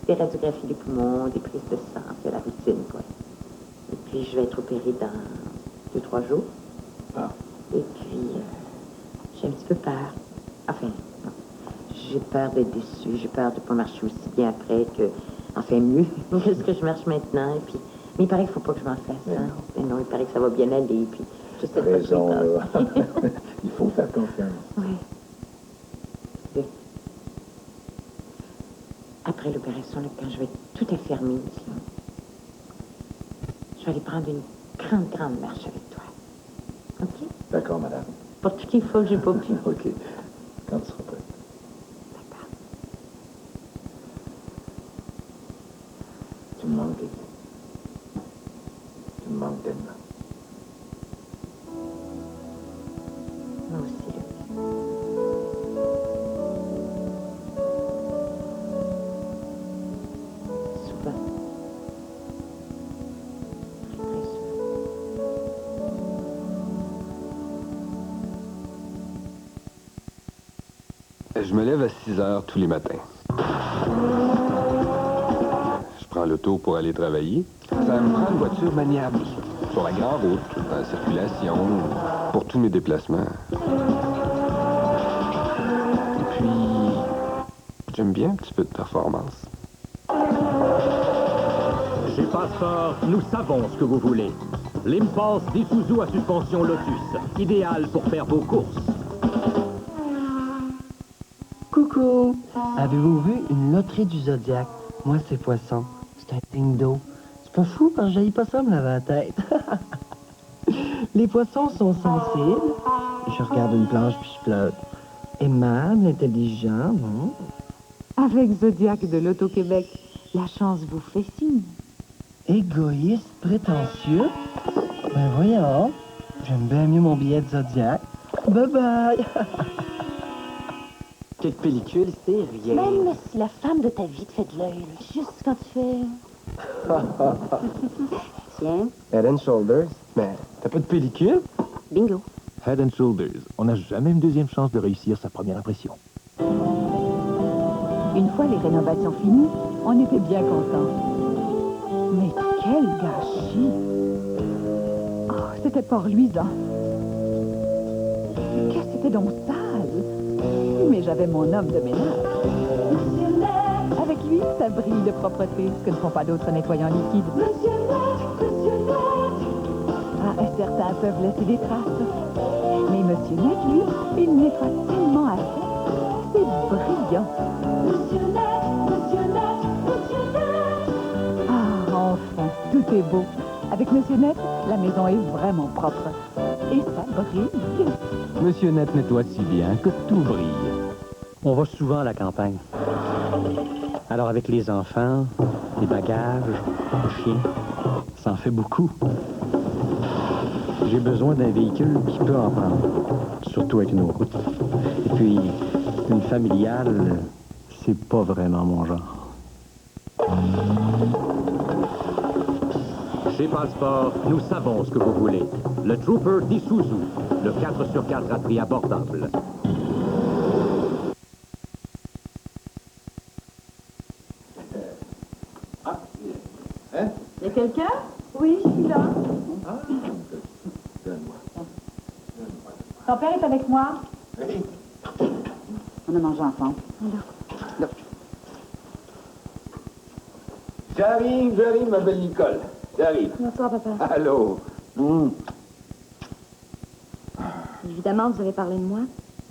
Des radiographies des poumons, des prises de sang, c'est la routine, quoi. Et puis, je vais être opérée dans 2-3 jours. Ah. Et puis, j'ai un petit peu peur. Enfin, non. J'ai peur d'être déçue. J'ai peur de ne pas marcher aussi bien après que... Enfin, mieux que ce que je marche maintenant. Et puis, mais il paraît qu'il ne faut pas que je m'en fasse. Hein? Mais non, il paraît que ça va bien aller. Puis, je sais pas raison, là. Il faut faire confiance. Oui. Après l'opération, quand je vais être tout affermie, là, je vais aller prendre une grande marche avec toi. OK? D'accord, madame. Pour toutes les fois que j'ai pas pu. OK. Quand tu seras prête. D'accord. Tu me manques. Tu me manques tellement. Moi aussi, Luc. Souvent. Très, très souvent. Je me lève à 6 heures tous les matins. Je prends l'auto pour aller travailler. Ça me prend une voiture maniable. Sur la grande route, dans la circulation, pour tous mes déplacements. Et puis, j'aime bien un petit peu de performance. Chez Passeport, nous savons ce que vous voulez. L'Impulse d'Isuzu à suspension Lotus, idéal pour faire vos courses. Coucou! Avez-vous vu une loterie du Zodiac? Moi, c'est poisson. C'est un signe d'eau. C'est pas fou parce que j'haïs pas ça me laver la tête. Les poissons sont sensibles. Je regarde une planche puis je flotte. Aimable, intelligent, non? Avec Zodiac de l'Auto-Québec, la chance vous fait signe. Égoïste, prétentieux? Ben voyons. J'aime bien mieux mon billet de Zodiac. Bye-bye! Cette pellicule, c'est rien. Même si la femme de ta vie te fait de l'œil, là, juste quand tu fais... Tiens. Head and Shoulders? Mais t'as pas de pellicule? Bingo. Head and Shoulders. On n'a jamais une deuxième chance de réussir sa première impression. Une fois les rénovations finies, on était bien contents. Mais quel gâchis! Oh, c'était pas reluisant. Qu'est-ce que c'était donc sale? Mais j'avais mon homme de ménage. Avec lui, ça brille de propreté, ce que ne font pas d'autres nettoyants liquides. Ah, certains peuvent laisser des traces. Mais Monsieur Net, lui, il nettoie tellement à sec. C'est brillant. Ah, enfin, tout est beau. Avec Monsieur Net, la maison est vraiment propre. Et ça brille. Monsieur Net nettoie si bien que tout brille. On va souvent à la campagne. Alors avec les enfants, les bagages, le chien, ça en fait beaucoup. J'ai besoin d'un véhicule qui peut en prendre, surtout avec nos routes. Et puis, une familiale, c'est pas vraiment mon genre. Chez Passport, nous savons ce que vous voulez. Le Trooper d'Isuzu, le 4x4 à prix abordable. Y a quelqu'un? Oui, je suis là. Ton père est avec moi? Oui. On a mangé ensemble. J'arrive, ma belle Nicole. J'arrive. Bonsoir, papa. Allô? Évidemment, vous avez parlé de moi.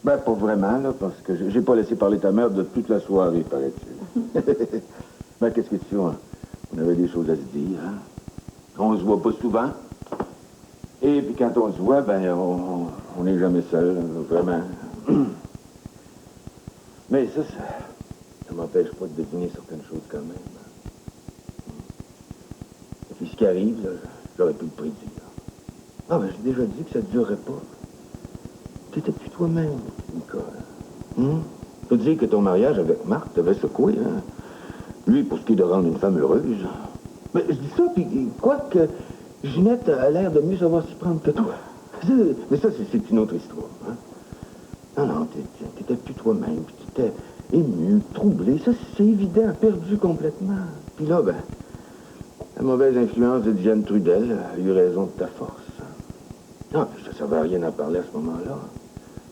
Ben, pas vraiment, là, parce que j'ai pas laissé parler ta mère de toute la soirée, paraît-il. Ben, qu'est-ce que tu fais? On avait des choses à se dire, hein? On se voit pas souvent. Et puis quand on se voit, ben, on n'est jamais seul, vraiment. Mais ça m'empêche pas de deviner certaines choses quand même. Et puis ce qui arrive, là, j'aurais pu le prédire. Ah, ben, j'ai déjà dit que ça ne durerait pas. T'étais plus toi-même, Nicole. Faut dire que ton mariage avec Marc t'avait secoué, hein? Lui, pour ce qui est de rendre une femme heureuse. Mais je dis ça, puis quoi que Ginette a l'air de mieux savoir s'y prendre que toi. Mais ça, c'est une autre histoire, hein? Non, t'étais plus toi-même, puis t'étais ému, troublé. Ça, c'est évident, perdu complètement. Puis là, ben, la mauvaise influence de Diane Trudel a eu raison de ta force. Non, puis ça servait à rien à parler à ce moment-là.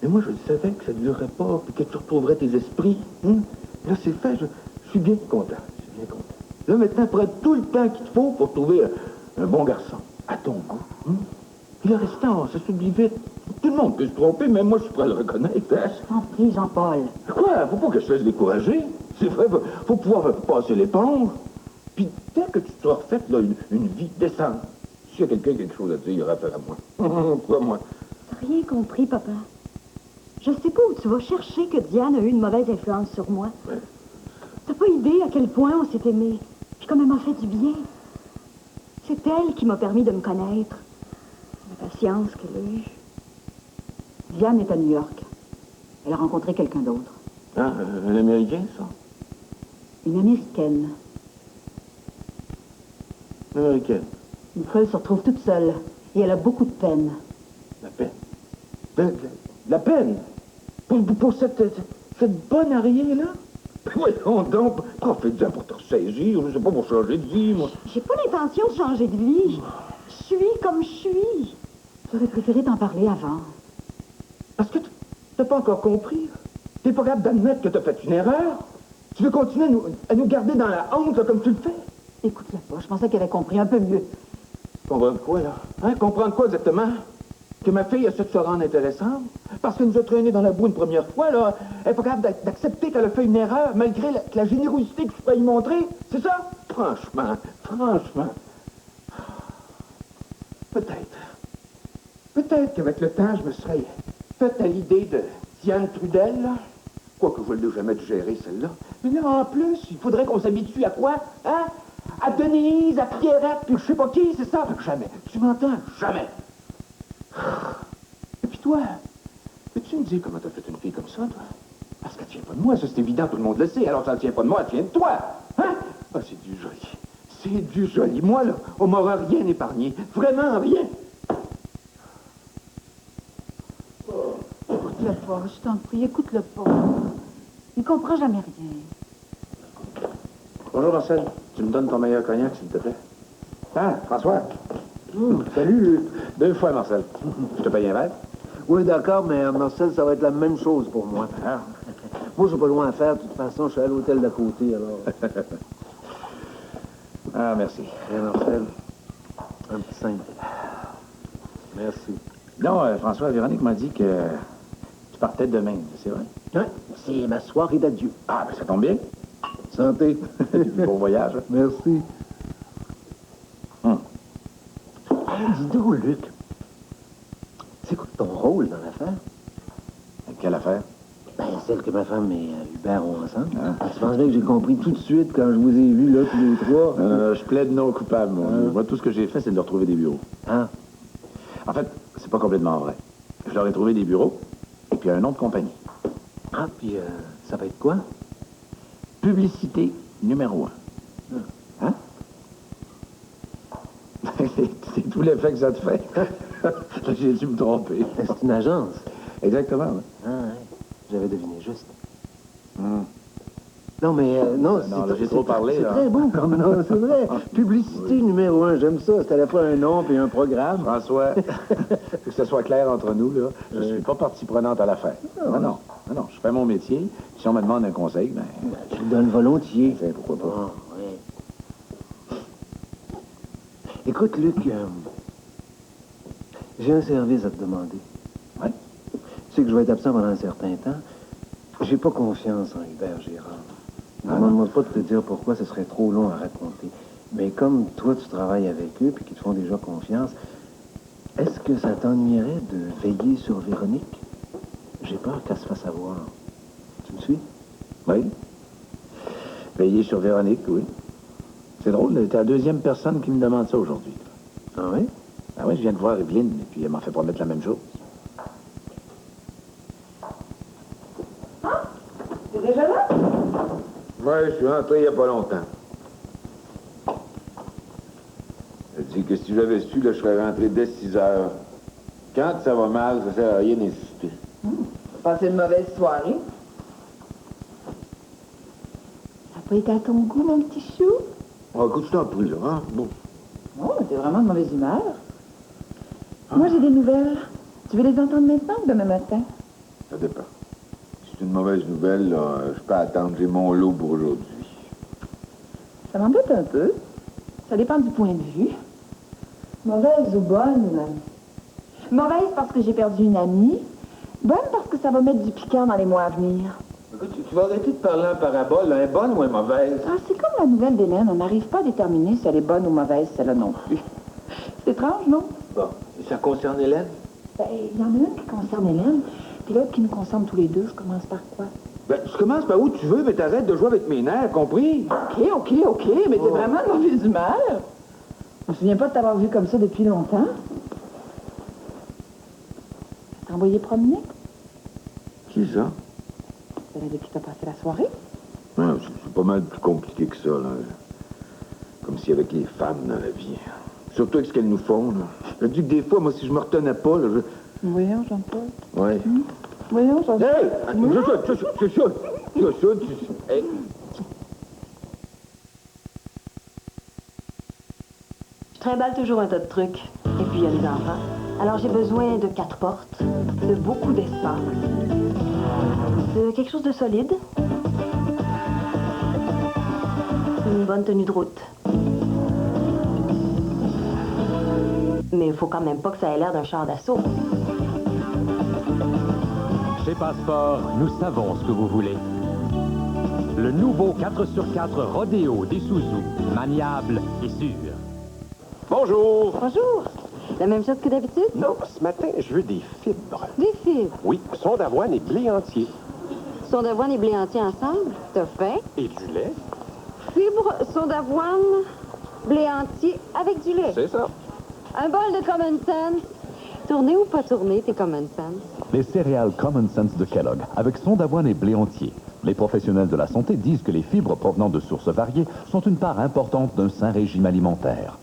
Mais moi, je savais que ça ne durerait pas, puis que tu retrouverais tes esprits. Là, c'est fait, je suis bien content. Je suis bien content. Là, maintenant, prends tout le temps qu'il te faut pour trouver un bon garçon, à ton goût. Puis le restant, ça s'oublie vite. Tout le monde peut se tromper, même moi, je suis prêt à le reconnaître. Hein? Je t'en prie, Jean-Paul. Quoi? Faut pas que je te laisse décourager. C'est vrai, faut pouvoir passer l'éponge. Puis dès que tu te seras refaite, là, une vie décente, s'il y a quelqu'un qui a quelque chose à dire, il aura affaire à moi. Crois-moi. T'as rien compris, papa. Je sais pas où tu vas chercher que Diane a eu une mauvaise influence sur moi. Ouais. T'as pas idée à quel point on s'est aimés. Puis comme elle m'a fait du bien. C'est elle qui m'a permis de me connaître. La patience qu'elle a eue. Diane est à New York. Elle a rencontré quelqu'un d'autre. Ah, un Américain, ça? Une Américaine. Une Américaine. Une fois, elle se retrouve toute seule. Et elle a beaucoup de peine. La peine? La peine? Pour cette bonne arrière-là? Voyons donc, profite-en pour te ressaisir, je sais pas, pour changer de vie, moi. J'ai pas l'intention de changer de vie. Je suis comme je suis. J'aurais préféré t'en parler avant. Parce que t'as pas encore compris. T'es pas capable d'admettre que t'as fait une erreur. Tu veux continuer à nous garder dans la honte, là, comme tu le fais. Écoute-la pas, je pensais qu'elle avait compris un peu mieux. Comprendre quoi, là? Hein? Comprendre quoi, exactement? Que ma fille a su se rendre intéressante? Parce qu'elle nous a traînés dans la boue une première fois, là. Elle est pas capable d'accepter qu'elle a fait une erreur, malgré la générosité que tu peux y montrer? C'est ça? Franchement. Peut-être qu'avec le temps, je me serais fait à l'idée de Diane Trudel, là. Quoique je ne l'ai jamais digéré, celle-là. Mais là, en plus, il faudrait qu'on s'habitue à quoi? Hein? À Denise, à Pierrette, puis je sais pas qui, c'est ça? Jamais. Tu m'entends? Jamais. Et puis toi, peux-tu me dire comment t'as fait une fille comme ça, toi? Parce qu'elle tient pas de moi, ça c'est évident, tout le monde le sait. Alors ça ne tient pas de moi, elle tient de toi. Hein? Ah, c'est du joli. C'est du joli. Moi, là, on m'aura rien épargné. Vraiment rien. Écoute-le pas, je t'en prie, écoute-le pas. Il comprend jamais rien. Bonjour, Marcel. Tu me donnes ton meilleur cognac, s'il te plaît? Ah, François. Salut. 2 fois, Marcel. Je te paye un verre? Oui, d'accord, mais Marcel, ça va être la même chose pour moi. Moi, j'ai pas loin à faire. De toute façon, je suis à l'hôtel d'à côté, alors. Ah, merci. Et Marcel, un petit 5. Merci. Non, François, Véronique m'a dit que tu partais demain, c'est vrai? Oui, c'est ma soirée d'adieu. Ah, ben ça tombe bien. Santé. Bon voyage. Merci. Dis donc, Luc, c'est quoi ton rôle dans l'affaire? Quelle affaire? Ben, celle que ma femme et Hubert ont ensemble. Tu penses bien que j'ai compris tout de suite quand je vous ai vus, là, tous les trois? Je plaide non coupable, moi. Moi, tout ce que j'ai fait, c'est de leur trouver des bureaux. Ah. En fait, c'est pas complètement vrai. Je leur ai trouvé des bureaux et puis un nom de compagnie. Ah, puis ça va être quoi? Publicité numéro 1. Hein? C'est tout l'effet que ça te fait. J'ai dû me tromper. C'est une agence? Exactement, oui. Ah, ouais. J'avais deviné juste. Non, mais non, là, j'ai trop parlé. C'est très bon comme nom, c'est vrai. Publicité numéro 1, j'aime ça. C'est à la fois un nom et un programme. François, que ce soit clair entre nous, là, je suis pas partie prenante à l'affaire. Non, je fais mon métier. Si on me demande un conseil, ben... Tu le donnes volontiers. Pourquoi pas? Ah, ouais. Écoute, Luc, j'ai un service à te demander. Oui? Tu sais que je vais être absent pendant un certain temps. J'ai pas confiance en Hubert Girard. Demande-moi pas de te dire pourquoi, ce serait trop long à raconter. Mais comme toi, tu travailles avec eux puis qu'ils te font déjà confiance, est-ce que ça t'ennuierait de veiller sur Véronique? J'ai peur qu'elle se fasse avoir. Tu me suis? Oui. Veiller sur Véronique, oui. C'est drôle, t'es la deuxième personne qui me demande ça aujourd'hui. Ah oui? Ah oui, je viens de voir Evelyne, et puis elle m'a fait promettre la même chose. T'es déjà là? Oui, je suis rentré il n'y a pas longtemps. Elle dit que si j'avais su, là, je serais rentré dès 6 heures. Quand ça va mal, ça sert à rien d'insister. Passé une mauvaise soirée. Ça n'a pas été à ton goût, mon petit chou? Oh, écoute, je t'en prie, là, hein? Bon. Oh, t'es vraiment de mauvaise humeur. Moi, j'ai des nouvelles. Tu veux les entendre maintenant ou demain matin? Ça dépend. Si c'est une mauvaise nouvelle, là, je peux attendre. J'ai mon lot pour aujourd'hui. Ça m'embête un peu. Ça dépend du point de vue. Mauvaise ou bonne? Mauvaise parce que j'ai perdu une amie. Bonne parce que ça va mettre du piquant dans les mois à venir. Écoute, tu vas arrêter de parler en parabole, là, elle est bonne ou elle est mauvaise? Ah, c'est comme la nouvelle d'Hélène. On n'arrive pas à déterminer si elle est bonne ou mauvaise, celle-là non plus. C'est étrange, non? Bon. Et ça concerne Hélène? Ben, il y en a une qui concerne Hélène, puis l'autre qui nous concerne tous les deux. Je commence par quoi? Ben, je commence par où tu veux, mais t'arrêtes de jouer avec mes nerfs, compris? OK, mais t'es vraiment de mauvaise humeur. Je me souviens pas de t'avoir vu comme ça depuis longtemps. T'as envoyé promener? Qui ça? Celle avec qui t'as passé la soirée? Ouais, c'est pas mal plus compliqué que ça, là. Comme s'il y avait que les femmes dans la vie. Surtout avec ce qu'elles nous font, là. Je dis que des fois, moi, si je me retenais pas, là, Voyons, Jean-Paul. Ouais. Voyons, Jean-Paul. Hey! C'est ça. Hey! Je trimballe toujours un tas de trucs. Et puis, il y a les enfants. Alors, j'ai besoin de 4 portes, de beaucoup d'espace, de quelque chose de solide, une bonne tenue de route. Mais il faut quand même pas que ça ait l'air d'un char d'assaut. Chez Passeport, nous savons ce que vous voulez. Le nouveau 4x4 Rodeo d'Isuzu, maniable et sûr. Bonjour. Bonjour. La même chose que d'habitude? Non, ce matin, je veux des fibres. Des fibres. Oui, son d'avoine et blé entier. Son d'avoine et blé entier ensemble? T'as faim? Et du lait. Fibres, son d'avoine, blé entier avec du lait. C'est ça. Un bol de Common Sense. Tourné ou pas tourné, tes Common Sense? Les céréales Common Sense de Kellogg, avec son d'avoine et blé entier. Les professionnels de la santé disent que les fibres provenant de sources variées sont une part importante d'un sain régime alimentaire.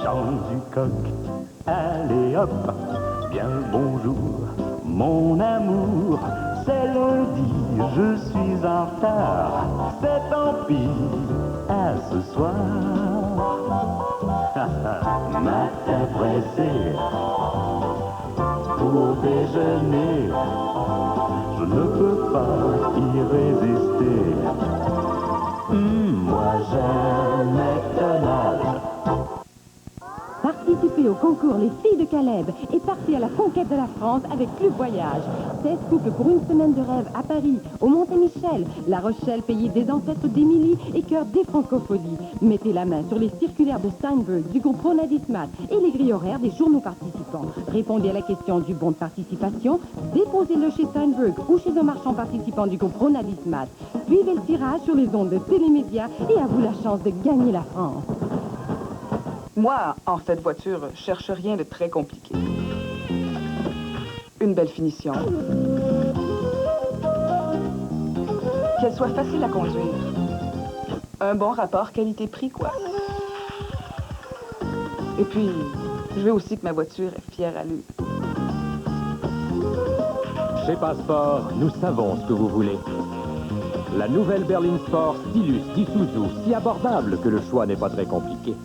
Jean du coq, allez hop, bien le bonjour, mon amour. C'est lundi, je suis en retard, c'est tant pis, à ce soir. Matin pressé, pour déjeuner. déjeuner. Je ne peux pas y résister. Moi j'aime McDonald's. Participez au concours Les Filles de Caleb et partez à la conquête de la France avec Club Voyage. 16 couples pour une semaine de rêve à Paris, au Mont-Saint-Michel, La Rochelle, pays des ancêtres d'Émilie et cœur des francophonies. Mettez la main sur les circulaires de Steinberg, du groupe Ronadismat et les grilles horaires des journaux participants. Répondez à la question du bon de participation, déposez-le chez Steinberg ou chez un marchand participant du groupe Ronadismat. Suivez le tirage sur les ondes de Télémédia et à vous la chance de gagner la France. Moi, en cette voiture, je cherche rien de très compliqué. Une belle finition. Qu'elle soit facile à conduire. Un bon rapport qualité-prix, quoi. Et puis, je veux aussi que ma voiture est fière à lui. Chez Passport, nous savons ce que vous voulez. La nouvelle berline Sport Stylus d'Isuzu, si abordable que le choix n'est pas très compliqué.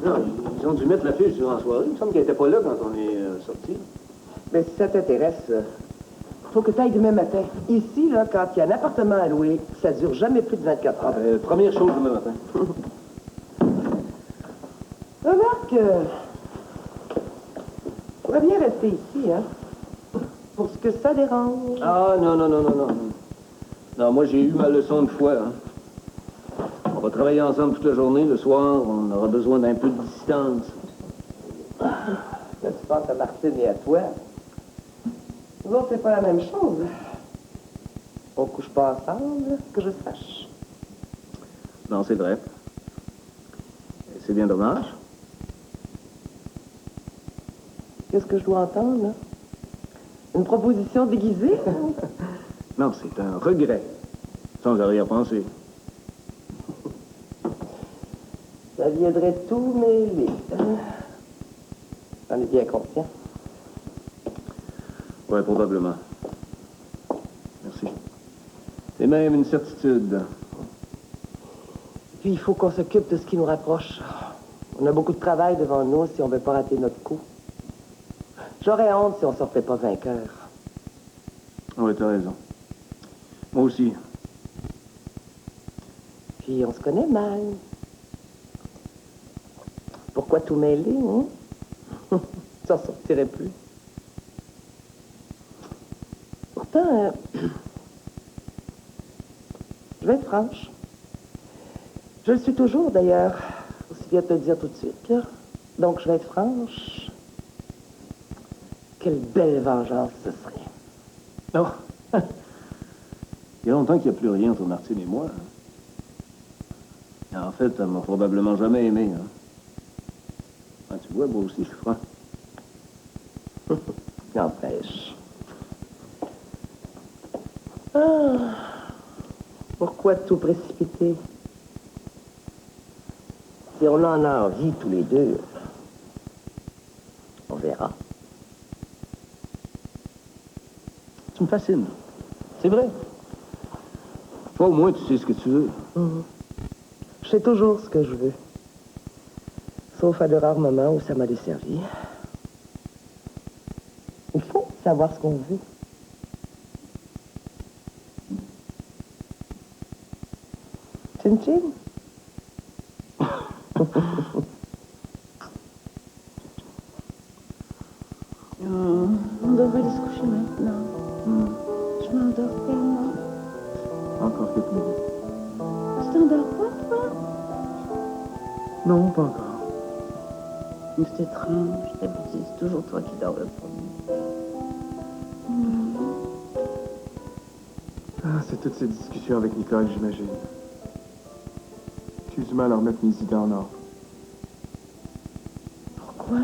Non, ils ont dû mettre la fiche durant la soirée. Il me semble qu'elle n'était pas là quand on est sorti. Mais si ça t'intéresse, faut que tu ailles demain matin. Ici, là, quand il y a un appartement à louer, ça dure jamais plus de 24 heures. Première chose demain matin. Remarque, on pourrait bien rester ici, hein? Pour ce que ça dérange. Ah, non. Non, moi, j'ai eu ma leçon de foi, hein. On va travailler ensemble toute la journée. Le soir, on aura besoin d'un peu de distance. Là, tu penses à Martine et à toi. Nous autres, c'est pas la même chose. On couche pas ensemble, que je sache. Non, c'est vrai. Et c'est bien dommage. Qu'est-ce que je dois entendre, là? Une proposition déguisée? Non, c'est un regret. Sans arrière-pensée. Ça viendrait tout mêler. J'en ai bien conscient. Ouais, probablement. Merci. C'est même une certitude. Puis il faut qu'on s'occupe de ce qui nous rapproche. On a beaucoup de travail devant nous si on ne veut pas rater notre coup. J'aurais honte si on ne sortait pas vainqueur. Oui, t'as raison. Moi aussi. Puis on se connaît mal. Pourquoi tout mêler, hein? Ça ne sortirait plus. Pourtant, je vais être franche. Je le suis toujours, d'ailleurs. Aussi bien te le dire tout de suite, Pierre. Donc, je vais être franche. Quelle belle vengeance ce serait. Non. Il y a longtemps qu'il n'y a plus rien entre Martine et moi. En fait, elle m'a probablement jamais aimé, hein. Ah, tu vois, moi aussi, je suis franc. N'empêche. Ah, pourquoi tout précipiter? Si on en a envie tous les deux, on verra. Tu me fascines. C'est vrai. Toi, au moins, tu sais ce que tu veux. Je sais toujours ce que je veux. Sauf à de rares moments où ça m'a desservi. Il faut savoir ce qu'on veut. Chin-chin? On devrait aller se coucher maintenant. Je m'endors tellement. Encore quelques minutes. Tu t'endors pas, toi? Non, pas encore. C'est étrange. D'habitude, c'est toujours toi qui dors le premier. Ah, c'est toutes ces discussions avec Nicole, j'imagine. J'ai eu du mal à remettre mes idées en ordre. Pourquoi?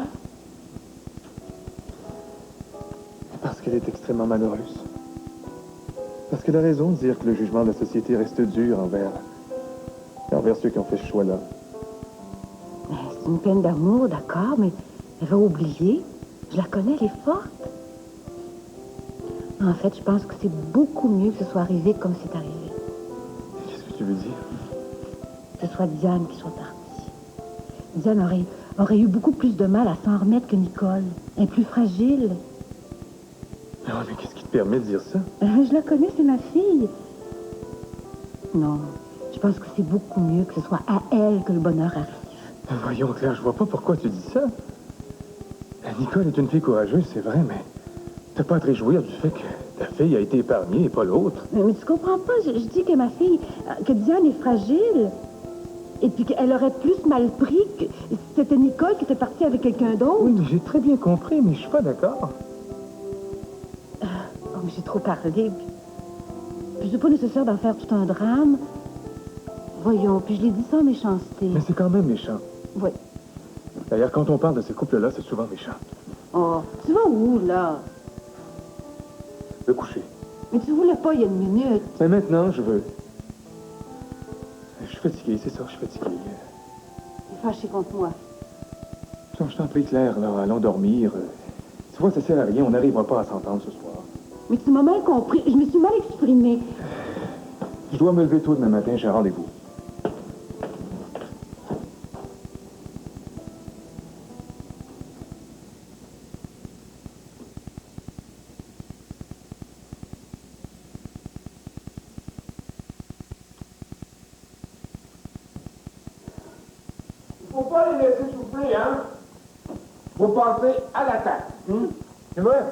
Parce qu'elle est extrêmement malheureuse. Parce qu'elle a raison de dire que le jugement de la société reste dur envers ceux qui ont fait ce choix-là. C'est une peine d'amour, d'accord, mais elle va oublier. Je la connais, elle est forte. En fait, je pense que c'est beaucoup mieux que ce soit arrivé comme c'est arrivé. Qu'est-ce que tu veux dire? Que ce soit Diane qui soit partie. Diane aurait eu beaucoup plus de mal à s'en remettre que Nicole. Elle est plus fragile. Ah ouais, mais qu'est-ce qui te permet de dire ça? Je la connais, c'est ma fille. Non, je pense que c'est beaucoup mieux que ce soit à elle que le bonheur arrive. Voyons, Claire, je vois pas pourquoi tu dis ça. Nicole est une fille courageuse, c'est vrai, mais t'as pas à te réjouir du fait que ta fille a été épargnée et pas l'autre. Mais tu comprends pas, je dis que ma fille, que Diane est fragile. Et puis qu'elle aurait plus mal pris que c'était Nicole qui était partie avec quelqu'un d'autre. Oui, mais j'ai très bien compris, mais je suis pas d'accord. Oh, mais j'ai trop parlé. Puis c'est pas nécessaire d'en faire tout un drame. Voyons, puis je l'ai dit sans méchanceté. Mais c'est quand même méchant. Oui. D'ailleurs, quand on parle de ces couples-là, c'est souvent méchant. Oh, tu vas où, là? Le coucher. Mais tu voulais pas il y a une minute. Mais maintenant, je veux. Je suis fatigué, c'est ça, je suis fatigué. T'es fâché contre moi. Non, je t'en prie, Claire, là, allons dormir. Tu vois, ça sert à rien, on n'arrivera pas à s'entendre ce soir. Mais tu m'as mal compris, je me suis mal exprimée. Je dois me lever tôt demain matin, j'ai un rendez-vous. Faut pas les laisser souffler, hein? Faut passer à l'attaque. C'est vrai?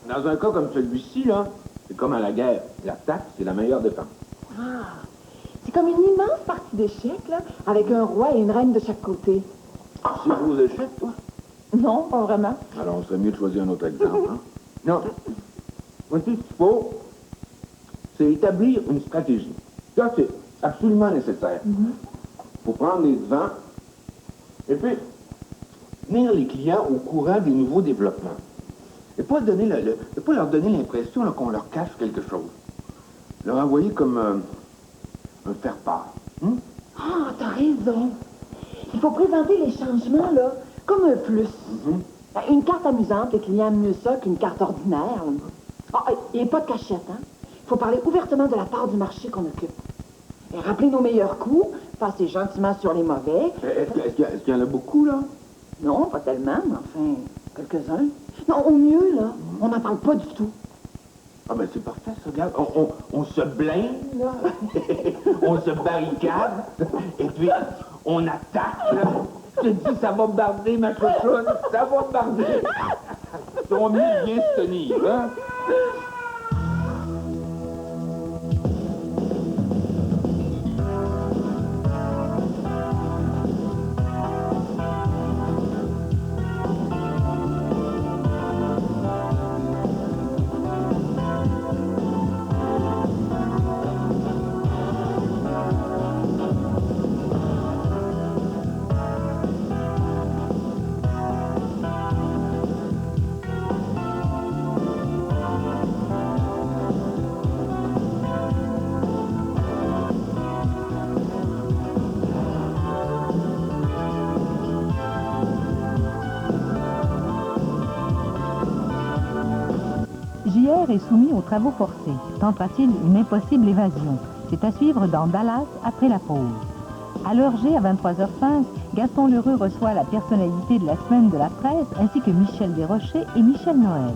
Dans un cas comme celui-ci, là, c'est comme à la guerre. L'attaque, c'est la meilleure défense. Ah, c'est comme une immense partie d'échecs, là, avec un roi et une reine de chaque côté. Tu joues aux échecs, toi? Non, pas vraiment. Alors, on serait mieux de choisir un autre exemple, hein? Non. Moi, tout ce qu'il faut, c'est établir une stratégie. Ça, c'est absolument nécessaire. Faut prendre les devants et puis tenir les clients au courant des nouveaux développements. Et pas, pas leur donner l'impression là, qu'on leur cache quelque chose. Leur envoyer comme un faire-part. Ah, t'as raison. Il faut présenter les changements, là, comme un plus. Ben, une carte amusante, les clients aiment mieux ça qu'une carte ordinaire. Ah, et pas de cachette, hein? Il faut parler ouvertement de la part du marché qu'on occupe. Et rappeler nos meilleurs coups, passer gentiment sur les mauvais. Est-ce qu'il y en a beaucoup, là? Non, pas tellement, mais enfin, quelques-uns. Non, au mieux, là, on n'en parle pas du tout. Ah ben c'est parfait, ça, regarde. On se blinde, là. On se barricade. Et puis, on attaque, là. Je te dis, ça va barder, ma chouchoune. Ça va barder. Ils sont mieux de bien se tenir, hein? JR est soumis aux travaux forcés. Tentera-t-il une impossible évasion? C'est à suivre dans Dallas après la pause. À l'heure G, à 23h05, Gaston Lheureux reçoit la personnalité de la semaine de la presse ainsi que Michel Desrochers et Michel Noël.